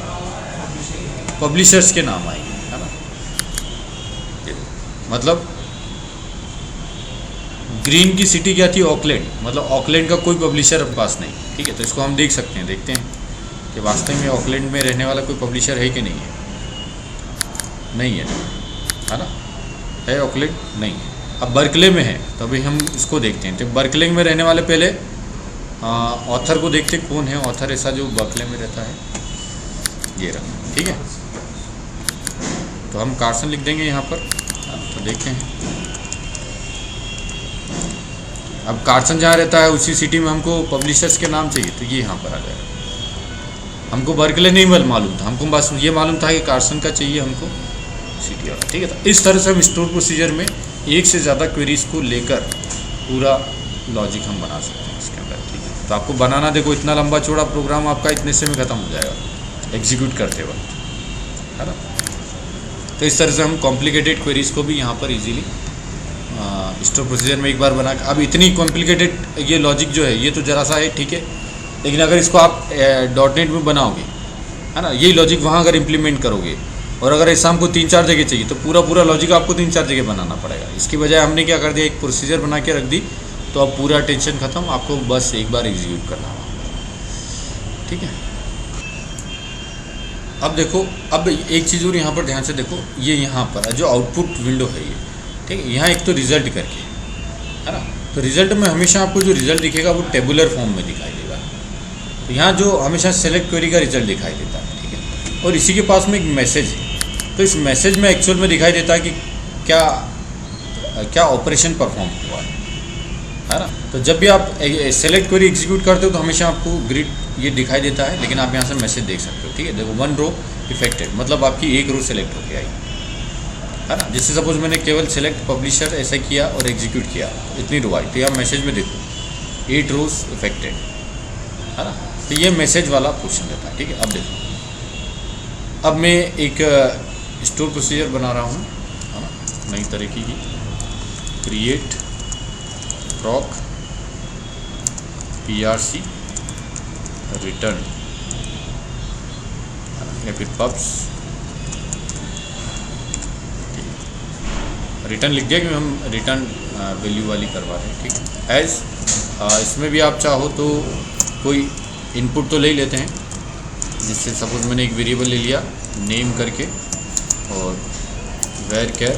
पब्लिशर्स के नाम आएंगे, है ना। मतलब ग्रीन की सिटी क्या थी, ऑकलैंड, मतलब ऑकलैंड का कोई पब्लिशर अपने पास नहीं, ठीक है। तो इसको हम देख सकते हैं, देखते हैं कि वास्तव में ऑकलैंड में रहने वाला कोई पब्लिशर है कि नहीं है, नहीं है ना, है ऑकलैंड नहीं है। अब बर्कले में है, तो अभी हम इसको देखते हैं। तो बर्कले में रहने वाले पहले ऑथर को देखते हैं, कौन है ऑथर ऐसा जो बर्कले में रहता है, ये रहा, ठीक है। तो हम कार्सन लिख देंगे यहाँ पर, तो देखते हैं। अब कार्सन जहाँ रहता है उसी सिटी में हमको पब्लिशर्स के नाम चाहिए, तो ये यहाँ पर आ जाएगा। हमको बर्कले नहीं मालूम था, हमको बस ये मालूम था कि कार्सन का चाहिए हमको सिटी वाला, ठीक है। तो इस तरह से हम स्टोर प्रोसीजर में एक से ज़्यादा क्वेरीज को लेकर पूरा लॉजिक हम बना सकते हैं इसके अंदर, ठीक है। तो आपको बनाना, देखो इतना लंबा चौड़ा प्रोग्राम आपका इतने से में ख़त्म हो जाएगा एग्जीक्यूट करते वक्त, है ना। तो इस तरह से हम कॉम्प्लिकेटेड क्वेरीज को भी यहाँ पर इजीली स्टोर प्रोसीजर में एक बार बना। अब इतनी कॉम्प्लिकेटेड ये लॉजिक जो है ये तो ज़रा सा है, ठीक है, लेकिन अगर इसको आप .NET में बनाओगे, है ना, यही लॉजिक वहाँ अगर इम्प्लीमेंट करोगे, और अगर ऐसा हमको 3-4 जगह चाहिए तो पूरा लॉजिक आपको 3-4 जगह बनाना पड़ेगा। इसकी बजाय हमने क्या कर दिया, एक प्रोसीजर बना के रख दी, तो अब पूरा टेंशन ख़त्म, आपको बस एक बार एग्जीक्यूट करना होगा, ठीक है। अब देखो, अब एक चीज़ और यहाँ पर ध्यान से देखो, ये यहाँ पर जो आउटपुट विंडो है ये, ठीक है, यहाँ एक तो रिज़ल्ट करके, है ना। तो रिज़ल्ट में हमेशा आपको जो रिज़ल्ट दिखेगा वो टेबुलर फॉर्म में दिखाई देगा। तो यहाँ जो हमेशा सेलेक्ट क्वेरी का रिज़ल्ट दिखाई देता है, ठीक है। और इसी के पास में एक मैसेज है, तो इस मैसेज में एक्चुअल में दिखाई देता है कि क्या ऑपरेशन परफॉर्म हुआ है ना। तो जब भी आप सेलेक्ट क्वेरी एग्जीक्यूट करते हो तो हमेशा आपको ग्रिड ये दिखाई देता है, लेकिन आप यहाँ से मैसेज देख सकते हो, ठीक है। देखो 1 रो इफेक्टेड, मतलब आपकी एक रो सेलेक्ट होकर आई, है ना। जिससे सपोज मैंने केवल सेलेक्ट पब्लिशर ऐसा किया और एग्जीक्यूट किया, इतनी रो आई, तो यहाँ मैसेज में देखो 8 रोज इफेक्टेड, है ना। तो ये मैसेज वाला पोर्शन रहता है, ठीक है। अब देखो, अब मैं एक स्टोर प्रोसीजर बना रहा हूँ, है ना, नई तरीके की, क्रिएट प्रॉक PRC रिटर्न, या फिर पब्स रिटर्न लिख दिया कि हम रिटर्न वैल्यू वाली करवा रहे हैं, ठीक है। एज इसमें भी आप चाहो तो कोई इनपुट तो ले ही लेते हैं, जिससे सपोज मैंने एक वेरिएबल ले लिया नेम करके, और varchar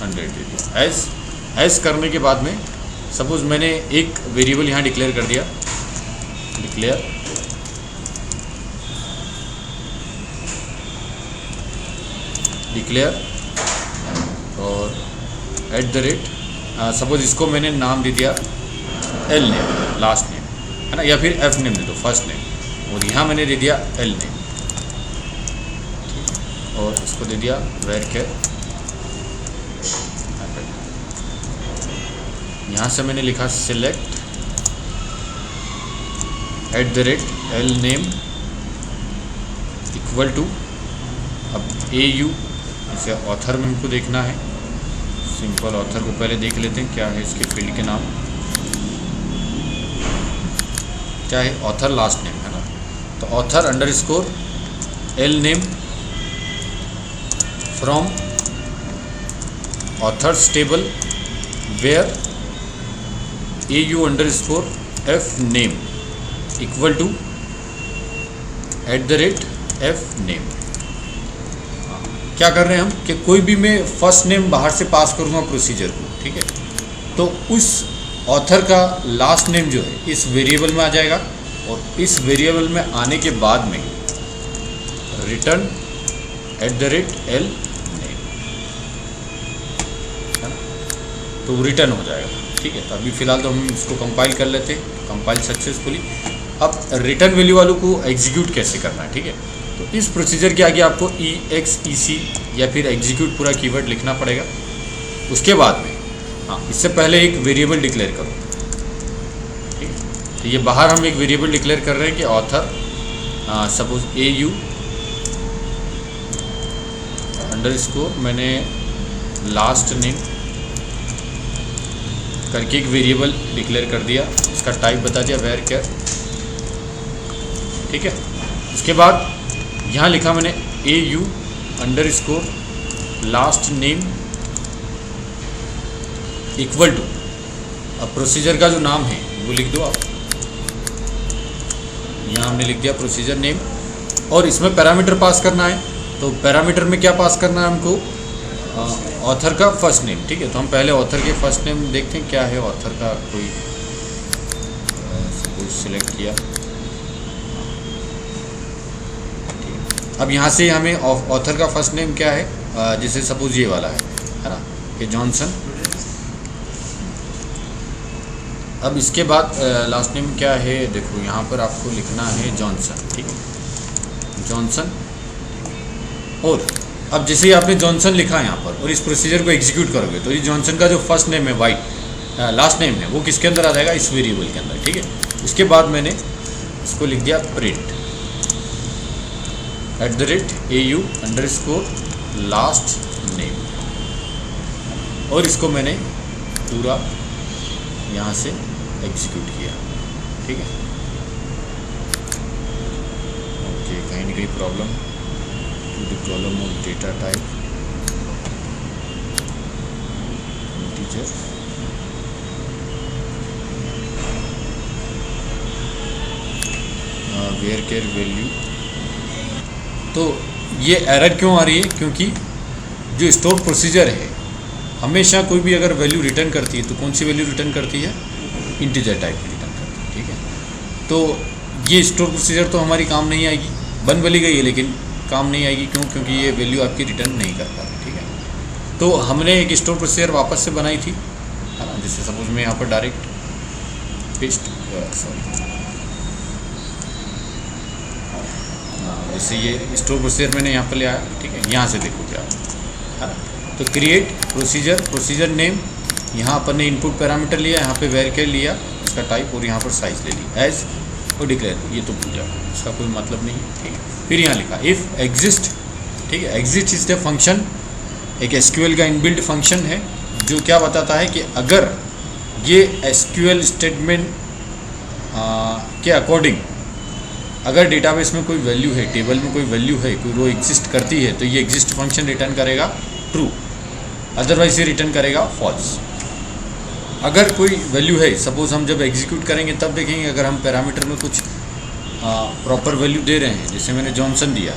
100 दे दिया। एज करने के बाद में सपोज मैंने एक वेरिएबल यहाँ डिक्लेयर कर दिया, डिक्लेयर और @ सपोज इसको मैंने नाम दे दिया एल नेम, लास्ट नेम है ना, या फिर एफ नेम दे दो, फर्स्ट नेम, और यहाँ मैंने दे दिया एल नेम, और इसको दे दिया varchar 100। यहाँ से मैंने लिखा select @l name equal to, अब AU, इसे ऑथर में हमको देखना है, सिंपल ऑथर को पहले देख लेते हैं क्या है इसके फील्ड के नाम, क्या है, ऑथर लास्ट नेम है ना, तो author _l name from authors table where AU _f name equal to @f name. क्या कर रहे हैं हम कि कोई भी मैं फर्स्ट नेम बाहर से पास करूँगा प्रोसीजर को, ठीक है, तो उस ऑथर का लास्ट नेम जो है इस वेरिएबल में आ जाएगा, और इस वेरिएबल में आने के बाद में रिटर्न @l नेम है ना, तो रिटर्न हो जाएगा, ठीक है। तो अभी फ़िलहाल तो हम इसको कंपाइल कर लेते हैं, कंपाइल सक्सेसफुली। अब रिटर्न वैल्यू वालों को एग्जीक्यूट कैसे करना है, ठीक है, तो इस प्रोसीजर के आगे आपको EXEC या फिर एग्जीक्यूट पूरा कीवर्ड लिखना पड़ेगा। उसके बाद में इससे पहले एक वेरिएबल डिक्लेयर करो, ठीक है, तो ये बाहर हम एक वेरिएबल डिक्लेयर कर रहे हैं कि ऑथर सपोज AU _ मैंने लास्ट नेम करके एक वेरिएबल डिक्लेयर कर दिया, इसका टाइप बता दिया varchar, ठीक है। उसके बाद यहाँ लिखा मैंने AU _ last name equal to, अब प्रोसीजर का जो नाम है वो लिख दो आप, यहाँ हमने लिख दिया प्रोसीजर नेम, और इसमें पैरामीटर पास करना है, तो पैरामीटर में क्या पास करना है हमको, ऑथर का फर्स्ट नेम, ठीक है। तो हम पहले ऑथर के फर्स्ट नेम देखते हैं क्या है ऑथर का, कोई सपोज सिलेक्ट किया, अब यहाँ से हमें ऑथर का फर्स्ट नेम क्या है, जैसे सपोज ये वाला है ना, कि जॉनसन। अब इसके बाद लास्ट नेम क्या है, देखो यहाँ पर आपको लिखना है जॉनसन, ठीक है, जॉनसन। और अब जैसे ही आपने जॉनसन लिखा यहाँ पर और इस प्रोसीजर को एग्जीक्यूट करोगे तो ये जॉनसन का जो फर्स्ट नेम है वाइट लास्ट नेम है वो किसके अंदर आ जाएगा, इस वेरिएबल के अंदर, ठीक है। उसके बाद मैंने इसको लिख दिया प्रिंट @AU _ लास्ट नेम, और इसको मैंने पूरा यहाँ से एग्जीक्यूट किया, ठीक है। ओके, कहीं ना कहीं problem to the column of data type integer, varchar value. तो ये एरर क्यों आ रही है, क्योंकि जो स्टोर प्रोसीजर है हमेशा कोई भी अगर वैल्यू रिटर्न करती है तो कौन सी वैल्यू रिटर्न करती है, इंटीजर टाइप की रिटर्न करती है, ठीक है। तो ये स्टोर प्रोसीजर तो हमारी काम नहीं आएगी, बन भली गई है लेकिन काम नहीं आएगी, क्यों, क्योंकि ये वैल्यू आपकी रिटर्न नहीं कर पाती, ठीक है। तो हमने एक स्टोर प्रोसीजर वापस से बनाई थी, है ना, जैसे सपोज मैं यहाँ पर डायरेक्ट पेस्ट, जैसे ये स्टोर प्रोसीजर मैंने यहाँ पर ले आया, ठीक है। यहाँ से देखो क्या है ना, तो क्रिएट प्रोसीजर नेम, यहाँ अपन ने इनपुट पैरामीटर लिया, यहाँ पे varchar लिया, इसका टाइप, और यहाँ पर साइज ले ली एज, और डिक्लेयर, ये तो पूजा, इसका कोई मतलब नहीं है, ठीक है। फिर यहाँ लिखा इफ़ एग्जिस्ट, ठीक है, एग्जिस्ट इज द फंक्शन, एक SQL का इनबिल्ट फंक्शन है जो क्या बताता है कि अगर ये SQL स्टेटमेंट के अकॉर्डिंग अगर डेटाबेस में कोई वैल्यू है, टेबल में कोई वैल्यू है, कोई रो एग्जिस्ट करती है, तो ये एग्जिस्ट फंक्शन रिटर्न करेगा ट्रू, अदरवाइज ये रिटर्न करेगा फॉल्स। अगर कोई वैल्यू है, सपोज हम जब एग्जीक्यूट करेंगे तब देखेंगे अगर हम पैरामीटर में कुछ प्रॉपर वैल्यू दे रहे हैं, जैसे मैंने जॉनसन दिया,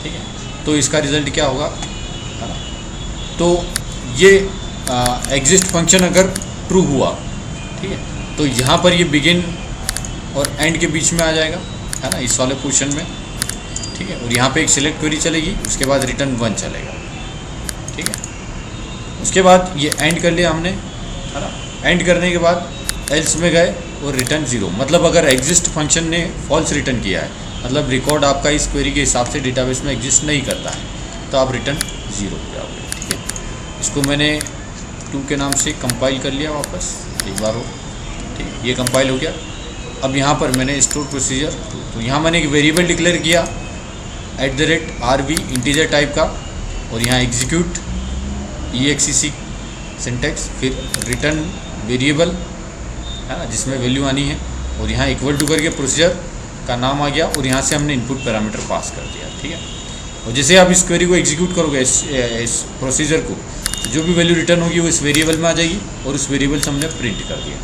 ठीक है। तो इसका रिजल्ट क्या होगा, है ना। तो ये एग्जिस्ट फंक्शन अगर ट्रू हुआ, ठीक है, तो यहाँ पर ये बिगिन और एंड के बीच में आ जाएगा, है ना, इस वाले पोर्शन में, ठीक है। और यहाँ पे एक सिलेक्ट क्वेरी चलेगी, उसके बाद रिटर्न 1 चलेगा, ठीक है। उसके बाद ये एंड कर लिया हमने, है ना। एंड करने के बाद एल्स में गए और रिटर्न 0, मतलब अगर एग्जिस्ट फंक्शन ने फॉल्स रिटर्न किया है, मतलब रिकॉर्ड आपका इस क्वेरी के हिसाब से डेटाबेस में एग्जिस्ट नहीं करता है, तो आप रिटर्न 0 हो जाओगे, ठीक है। इसको मैंने 2 के नाम से कंपाइल कर लिया वापस एक बार हो, ठीक है, ये कंपाइल हो गया। अब यहाँ पर मैंने स्टोर प्रोसीजर, तो यहाँ मैंने एक वेरिएबल डिक्लेयर किया @RB इंटीजर टाइप का, और यहाँ एग्जीक्यूट EXEC सिंटैक्स, फिर रिटर्न वेरिएबल, है ना, जिसमें वैल्यू आनी है, और यहाँ इक्वल टू करके प्रोसीजर का नाम आ गया, और यहाँ से हमने इनपुट पैरामीटर पास कर दिया, ठीक है। और जैसे आप इस क्वेरी को एग्जीक्यूट करोगे, इस प्रोसीजर को, तो जो भी वैल्यू रिटर्न होगी वो इस वेरिएबल में आ जाएगी, और उस वेरिएबल से हमने प्रिंट कर दिया,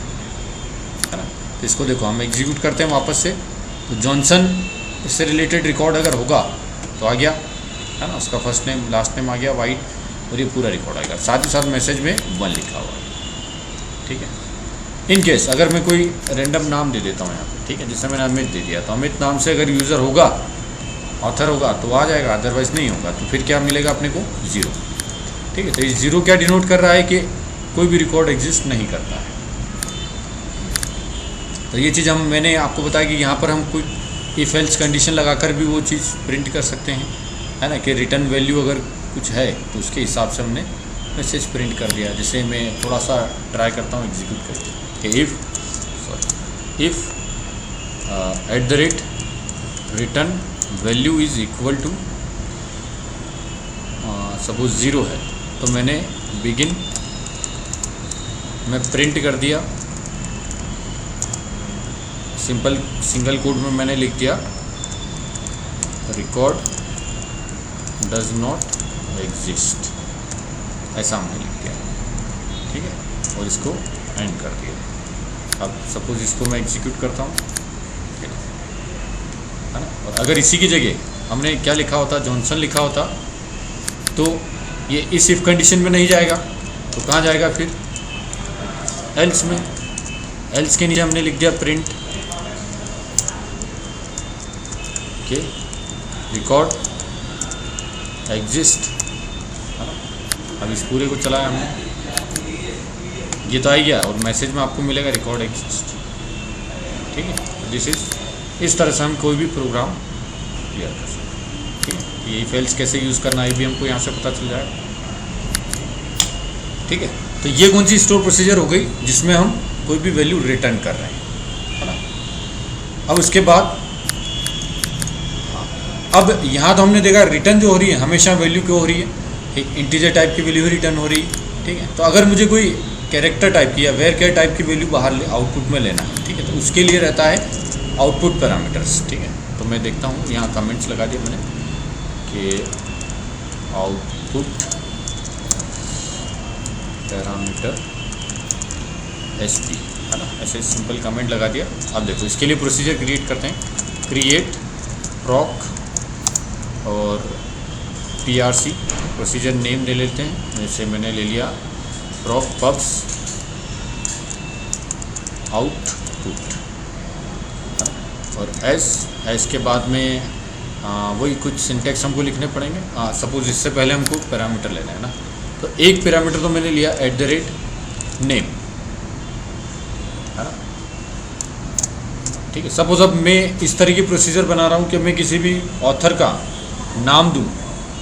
है ना। तो इसको देखो हम एग्जीक्यूट करते हैं वापस से, तो जॉनसन इससे रिलेटेड रिकॉर्ड अगर होगा तो आ गया, है ना, उसका फर्स्ट नेम लास्ट नेम आ गया वाइट, और ये पूरा रिकॉर्ड आएगा, साथ ही साथ मैसेज में 1 लिखा हुआ है, ठीक है। इन केस अगर मैं कोई रैंडम नाम दे देता हूँ यहाँ पे, ठीक है, जैसे मैंने अमित दे दिया, तो अमित नाम से अगर यूज़र होगा, ऑथर होगा, तो आ जाएगा, अदरवाइज़ नहीं होगा, तो फिर क्या मिलेगा अपने को 0, ठीक है। तो ये 0 क्या डिनोट कर रहा है कि कोई भी रिकॉर्ड एग्जिस्ट नहीं करता है। तो ये चीज़ मैंने आपको बताया कि यहाँ पर हम कोई इफ एल्स कंडीशन लगाकर भी वो चीज़ प्रिंट कर सकते हैं, है ना, कि रिटर्न वैल्यू अगर कुछ है तो उसके हिसाब से हमने मैसेज प्रिंट कर दिया। जैसे मैं थोड़ा सा ट्राई करता हूँ एग्जीक्यूट करके, if @return value is equal to suppose 0 है, तो मैंने बिगिन में प्रिंट कर दिया, सिंगल कोड में मैंने लिख दिया रिकॉर्ड डज नॉट एग्जिस्ट, ऐसा हमने लिख दिया, ठीक है, और इसको एंड कर दिया। अब सपोज इसको मैं एग्जीक्यूट करता हूँ, है ना, और अगर इसी की जगह हमने क्या लिखा होता, जॉनसन लिखा होता, तो ये इस इफ कंडीशन में नहीं जाएगा, तो कहाँ जाएगा फिर, एल्स में। एल्स के नीचे हमने लिख दिया प्रिंट के रिकॉर्ड एग्जिस्ट, है ना। अब इस पूरे को चलाया हमने, ये तो आ ही गया, और मैसेज में आपको मिलेगा रिकॉर्ड एग्जिस्ट, ठीक है। दिस इज, इस तरह से हम कोई भी प्रोग्राम क्लियर कर सकते हैं, ठीक है। ये इफ एल्स कैसे यूज़ करना है भी हमको यहाँ से पता चल जाएगा, ठीक है। तो ये कौन सी स्टोर प्रोसीजर हो गई जिसमें हम कोई भी वैल्यू रिटर्न कर रहे हैं, है ना। अब उसके बाद अब यहाँ तो हमने देखा रिटर्न जो हो रही है हमेशा वैल्यू क्यों हो रही है, एक इंटीजर टाइप की वैल्यू रिटर्न हो रही है, ठीक है। तो अगर मुझे कोई कैरेक्टर टाइप की या वेयर केयर टाइप की वैल्यू बाहर आउटपुट में लेना है, ठीक है, तो उसके लिए रहता है आउटपुट पैरामीटर्स, ठीक है। तो मैं देखता हूँ यहाँ कमेंट्स लगा दिए मैंने कि आउटपुट पैरामीटर SP, है ना, ऐसे सिंपल कमेंट लगा दिया। अब देखो इसके लिए प्रोसीजर क्रिएट करते हैं, क्रिएट प्रॉक और PRC, प्रोसीजर नेम ले लेते हैं, जैसे मैंने ले लिया प्रॉक पब्स आउटपुट, और एस के बाद में वही कुछ सिंटेक्स हमको लिखने पड़ेंगे। सपोज इससे पहले हमको पैरामीटर लेना है ना, तो एक पैरामीटर तो मैंने लिया @name, है ना, ठीक है। सपोज अब मैं इस तरह की प्रोसीजर बना रहा हूँ कि मैं किसी भी ऑथर का नाम दूँ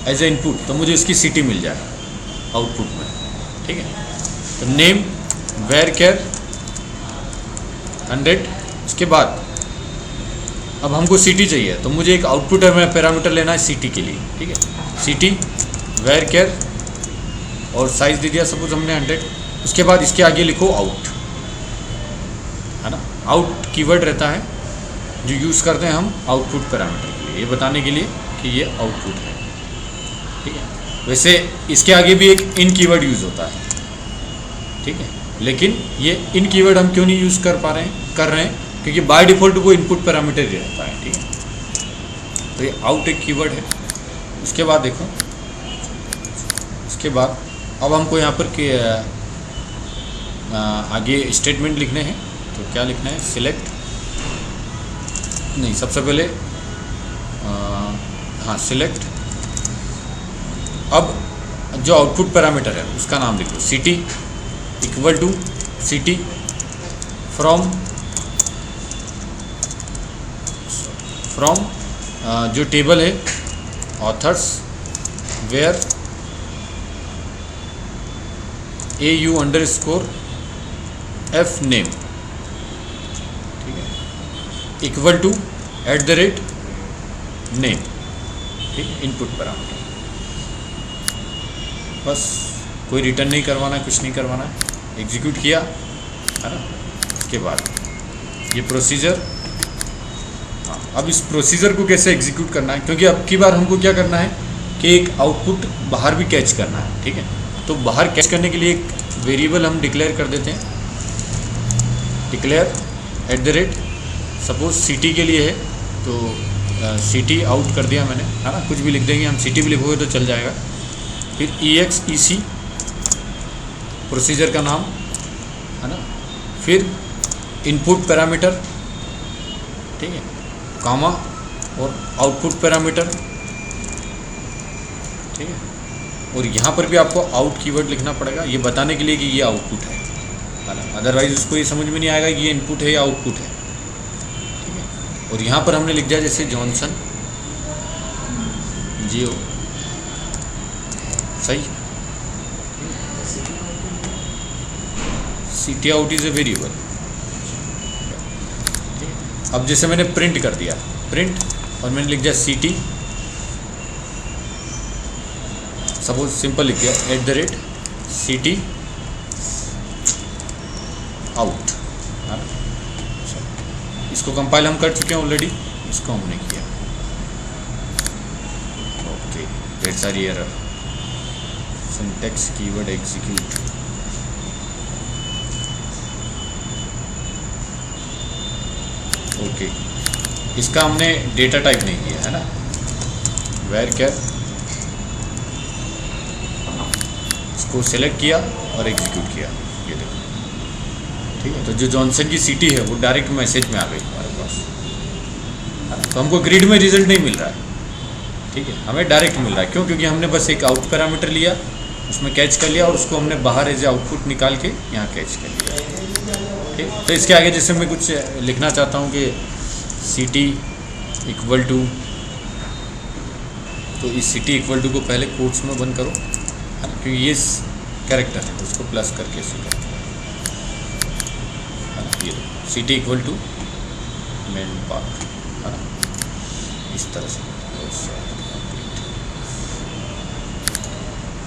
एज ए इनपुट, तो मुझे इसकी सिटी मिल जाए आउटपुट में, ठीक है। तो नेम वेयर केयर 100, उसके बाद अब हमको सिटी चाहिए, तो मुझे एक आउटपुट में पैरामीटर लेना है सिटी के लिए, ठीक है। सिटी वेयर केयर और साइज दे दिया सपोज हमने 100, उसके बाद इसके आगे लिखो आउट, है ना। आउट कीवर्ड रहता है जो यूज़ करते हैं हम आउटपुट पैरामीटर के लिए, ये बताने के लिए कि ये आउटपुट है, ठीक है। वैसे इसके आगे भी एक इन कीवर्ड यूज़ होता है, ठीक है, लेकिन ये इन कीवर्ड हम क्यों नहीं यूज़ कर रहे हैं क्योंकि बाय डिफ़ॉल्ट वो इनपुट पैरामीटर ही रहता है, ठीक है। तो ये आउट एक कीवर्ड है, उसके बाद देखो, उसके बाद अब हमको यहाँ पर कि आगे स्टेटमेंट लिखने हैं। तो क्या लिखना है, सिलेक्ट, नहीं सबसे पहले हाँ सिलेक्ट। अब जो आउटपुट पैरामीटर है उसका नाम लिख लो, city equal to city from जो टेबल है authors where AU underscore F name, ठीक है, इक्वल टू @ नेम, ठीक है, इनपुट पैरामीटर। बस कोई रिटर्न नहीं करवाना, कुछ नहीं करवाना है, एग्जीक्यूट किया है ना। उसके बाद ये प्रोसीजर, हाँ अब इस प्रोसीजर को कैसे एग्जीक्यूट करना है, क्योंकि अब की बार हमको क्या करना है कि एक आउटपुट बाहर भी कैच करना है, ठीक है। तो बाहर कैच करने के लिए एक वेरिएबल हम डिक्लेयर कर देते हैं, डिक्लेयर @ सपोज सिटी के लिए है तो सिटी आउट कर दिया मैंने, है ना, कुछ भी लिख देंगे हम, सिटी भी लिखोगे तो चल जाएगा। फिर EXEC प्रोसीजर का नाम, है ना, फिर इनपुट पैरामीटर, ठीक है, कामा और आउटपुट पैरामीटर, ठीक है। और यहाँ पर भी आपको आउट कीवर्ड लिखना पड़ेगा, ये बताने के लिए कि ये आउटपुट है ना, अदरवाइज उसको ये समझ में नहीं आएगा कि ये इनपुट है या आउटपुट है, ठीक है। और यहाँ पर हमने लिख दिया जैसे जॉनसन जियो, सही। City out is a variable. अब जैसे मैंने प्रिंट कर दिया, प्रिंट, और मैंने लिख दिया सिटी, सपोज सिंपल लिख दिया @ सिटी आउट, इसको कंपाइल हम कर चुके हैं ऑलरेडी, इसको हमने किया। Okay, that's are error, syntax keyword execute. Okay, इसका हमने डेटा टाइप नहीं किया है ना, वेर क्या, इसको सेलेक्ट किया और एग्जीक्यूट किया, ये देखो, ठीक है। तो जो जॉनसन की सिटी है वो डायरेक्ट मैसेज में आ गई हमारे पास, तो हमको ग्रिड में रिजल्ट नहीं मिल रहा है, ठीक है, हमें डायरेक्ट मिल रहा है। क्यों? क्योंकि हमने बस एक आउट पैरामीटर लिया, उसमें कैच कर लिया और उसको हमने बाहर एज आउटपुट निकाल के यहाँ कैच कर लिया, ठीक। तो इसके आगे जैसे मैं कुछ लिखना चाहता हूँ कि सिटी इक्वल टू, तो इस सिटी इक्वल टू को पहले कोट्स में बंद करो, है ना, क्योंकि ये कैरेक्टर है, उसको प्लस करके इसे करो, है ना। ये city equal to main park, है ना, इस तरह से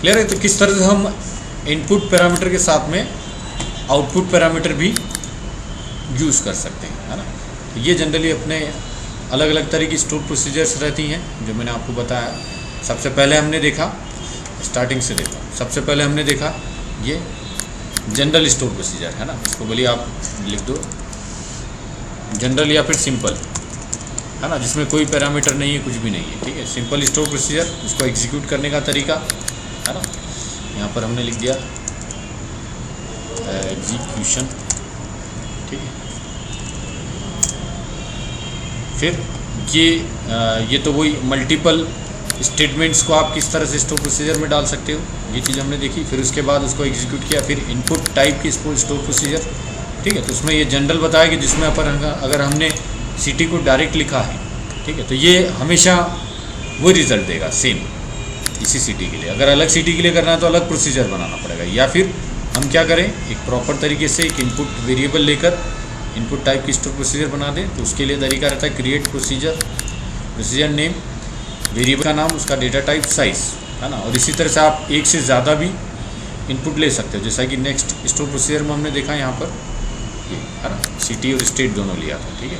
क्लियर है। तो किस तरह से हम इनपुट पैरामीटर के साथ में आउटपुट पैरामीटर भी यूज़ कर सकते हैं, है ना। तो ये जनरली अपने अलग अलग तरह की स्टोर प्रोसीजर्स रहती हैं जो मैंने आपको बताया। सबसे पहले हमने देखा, स्टार्टिंग से देखा, सबसे पहले हमने देखा ये जनरल स्टोर प्रोसीजर, है ना, इसको बोलिए आप लिख दो जनरल या फिर सिंपल, है ना, जिसमें कोई पैरामीटर नहीं है, कुछ भी नहीं है, ठीक है। सिंपल स्टोर प्रोसीजर, उसको एग्जीक्यूट करने का तरीका, है ना, यहाँ पर हमने लिख दिया एग्जीक्यूशन, ठीक है। फिर ये तो वही मल्टीपल स्टेटमेंट्स को आप किस तरह से स्टोर प्रोसीजर में डाल सकते हो, ये चीज़ हमने देखी। फिर उसके बाद उसको एग्जीक्यूट किया, फिर इनपुट टाइप की स्टोर प्रोसीजर, ठीक है। तो उसमें ये जनरल बताया कि जिसमें अगर हमने सिटी को डायरेक्ट लिखा है, ठीक है, तो ये हमेशा वो रिज़ल्ट देगा सेम इसी सिटी के लिए। अगर अलग सिटी के लिए करना है तो अलग प्रोसीजर बनाना पड़ेगा, या फिर हम क्या करें, एक प्रॉपर तरीके से एक इनपुट वेरिएबल लेकर इनपुट टाइप की स्टोर प्रोसीजर बना दें। तो उसके लिए तरीका रहता है create procedure, procedure name, variable का नाम, उसका डेटा टाइप, साइज, है ना। और इसी तरह से आप एक से ज़्यादा भी इनपुट ले सकते हो, जैसा कि नेक्स्ट स्टोर प्रोसीजर में हमने देखा यहाँ पर, ये है ना, सिटी और स्टेट दोनों लिया था, ठीक है।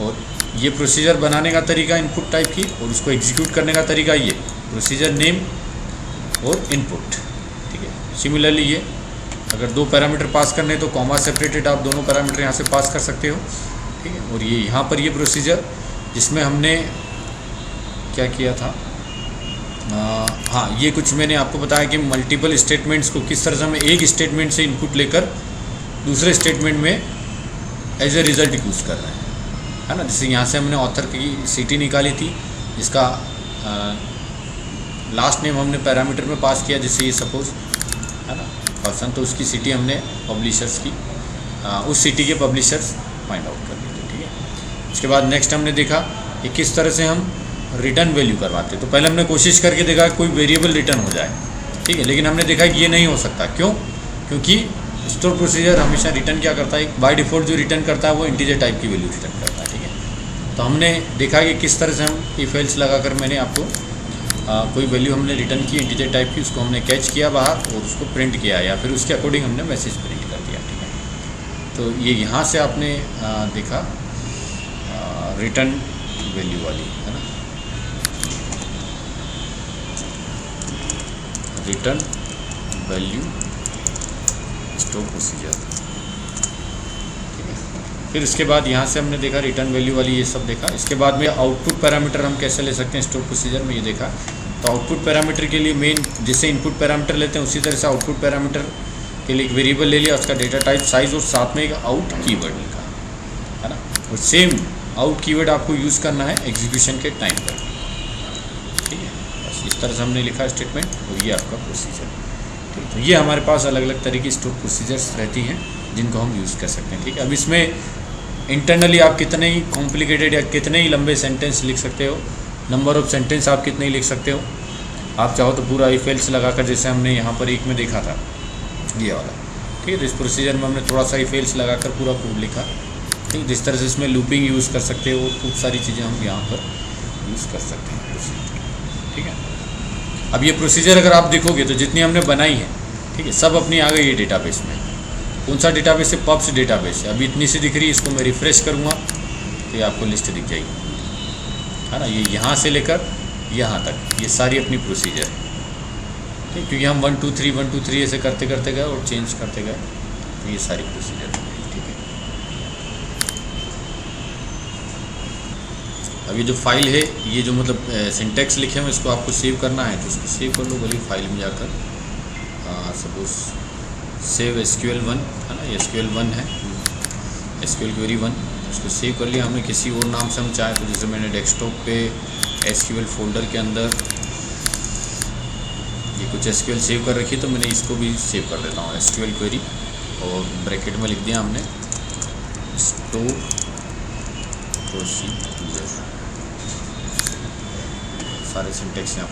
और ये प्रोसीजर बनाने का तरीका इनपुट टाइप की, और उसको एग्जीक्यूट करने का तरीका ये प्रोसीजर नेम और इनपुट, ठीक है। सिमिलरली ये अगर दो पैरामीटर पास करने तो कॉमा सेपरेटेड आप दोनों पैरामीटर यहाँ से पास कर सकते हो, ठीक है। और ये यहाँ पर ये प्रोसीजर जिसमें हमने क्या किया था, हाँ, ये कुछ मैंने आपको बताया कि मल्टीपल स्टेटमेंट्स को किस तरह से हमें एक स्टेटमेंट से इनपुट लेकर दूसरे स्टेटमेंट में एज ए रिज़ल्ट यूज़ कर रहे हैं, है ना। जैसे यहाँ से हमने ऑथर की सिटी निकाली थी, जिसका लास्ट नेम हमने पैरामीटर में पास किया, जैसे ये सपोज, है ना, पर्सन, तो उसकी सिटी हमने पब्लिशर्स की उस सिटी के पब्लिशर्स फाइंड आउट कर लिए थे, ठीक है। उसके बाद नेक्स्ट हमने देखा कि किस तरह से हम रिटर्न वैल्यू करवाते। तो पहले हमने कोशिश करके देखा कोई वेरिएबल रिटर्न हो जाए, ठीक है, लेकिन हमने देखा कि ये नहीं हो सकता। क्यों? क्योंकि स्टोर प्रोसीजर हमेशा रिटर्न क्या करता है, बाय डिफ़ॉल्ट जो रिटर्न करता है वो इंटीजर टाइप की वैल्यू रिटर्न करता है, ठीक है। तो हमने देखा कि किस तरह से हम इफ एल्स लगाकर मैंने आपको कोई वैल्यू हमने रिटर्न की इंटीजर टाइप की, उसको हमने कैच किया बाहर और उसको प्रिंट किया, या फिर उसके अकॉर्डिंग हमने मैसेज प्रिंट कर दिया, ठीक है। तो ये यहाँ से आपने देखा रिटर्न वैल्यू वाली, है ना, रिटर्न वैल्यू स्टोर प्रोसीजर, ठीक है। फिर इसके बाद यहाँ से हमने देखा रिटर्न वैल्यू वाली, ये सब देखा। इसके बाद में आउटपुट पैरामीटर हम कैसे ले सकते हैं स्टोर प्रोसीजर में, ये देखा। तो आउटपुट पैरामीटर के लिए मेन जैसे इनपुट पैरामीटर लेते हैं उसी तरह से आउटपुट पैरामीटर के लिए एक वेरिएबल ले लिया, उसका डेटा टाइप, साइज और साथ में एक आउट कीवर्ड लिखा, है ना। और सेम आउट कीवर्ड आपको यूज़ करना है एग्जीक्यूशन के टाइम पर, ठीक है। बस इस तरह से हमने लिखा स्टेटमेंट, और ये आपका प्रोसीजर, ठीक है। तो ये हमारे पास अलग अलग तरह की स्टोर प्रोसीजर्स रहती हैं जिनको हम यूज़ कर सकते हैं, ठीक है। अब इसमें इंटरनली आप कितने ही कॉम्प्लिकेटेड या कितने ही लंबे सेंटेंस लिख सकते हो, नंबर ऑफ सेंटेंस आप कितने ही लिख सकते हो। आप चाहो तो पूरा इफ एल्स लगाकर, जैसे हमने यहाँ पर एक में देखा था ये वाला, ठीक है। तो इस प्रोसीजर में हमने थोड़ा सा इफ एल्स लगाकर पूरा कोड लिखा, ठीक। जिस तरह से इसमें लूपिंग यूज़ कर सकते हो, खूब सारी चीज़ें हम यहाँ पर यूज़ कर सकते हैं प्रोसीजर, ठीक है। अब ये प्रोसीजर अगर आप देखोगे तो जितनी हमने बनाई है, ठीक है, सब अपनी आ गई है डेटाबेस में। कौन सा डेटाबेस है? पब्स डेटाबेस है। अभी इतनी सी दिख रही है, इसको मैं रिफ़्रेश करूँगा तो ये आपको लिस्ट दिख जाएगी, है ना। ये यहाँ से लेकर यहाँ तक ये सारी अपनी प्रोसीजर है, ठीक, क्योंकि हम 1 2 3 1 2 3 ऐसे करते करते गए और चेंज करते गए, तो ये सारी प्रोसीजर है, ठीक है। अब ये जो फाइल है, ये जो मतलब सिंटेक्स लिखे हैं, इसको आपको सेव करना है तो इसको सेव कर लो, बोलिए फाइल में जाकर सपोज सेव SQL1, है ना, SQL1 है, SQL क्वेरी 1, उसको सेव कर लिया हमने। किसी और नाम से हम चाहें तो, जैसे मैंने डेस्कटॉप पे SQL फोल्डर के अंदर ये कुछ SQL सेव कर रखी, तो मैंने इसको भी सेव कर देता हूँ SQL क्वेरी, और ब्रैकेट में लिख दिया हमने स्टोर प्रोसीजर, सारे सिंटेक्स यहाँ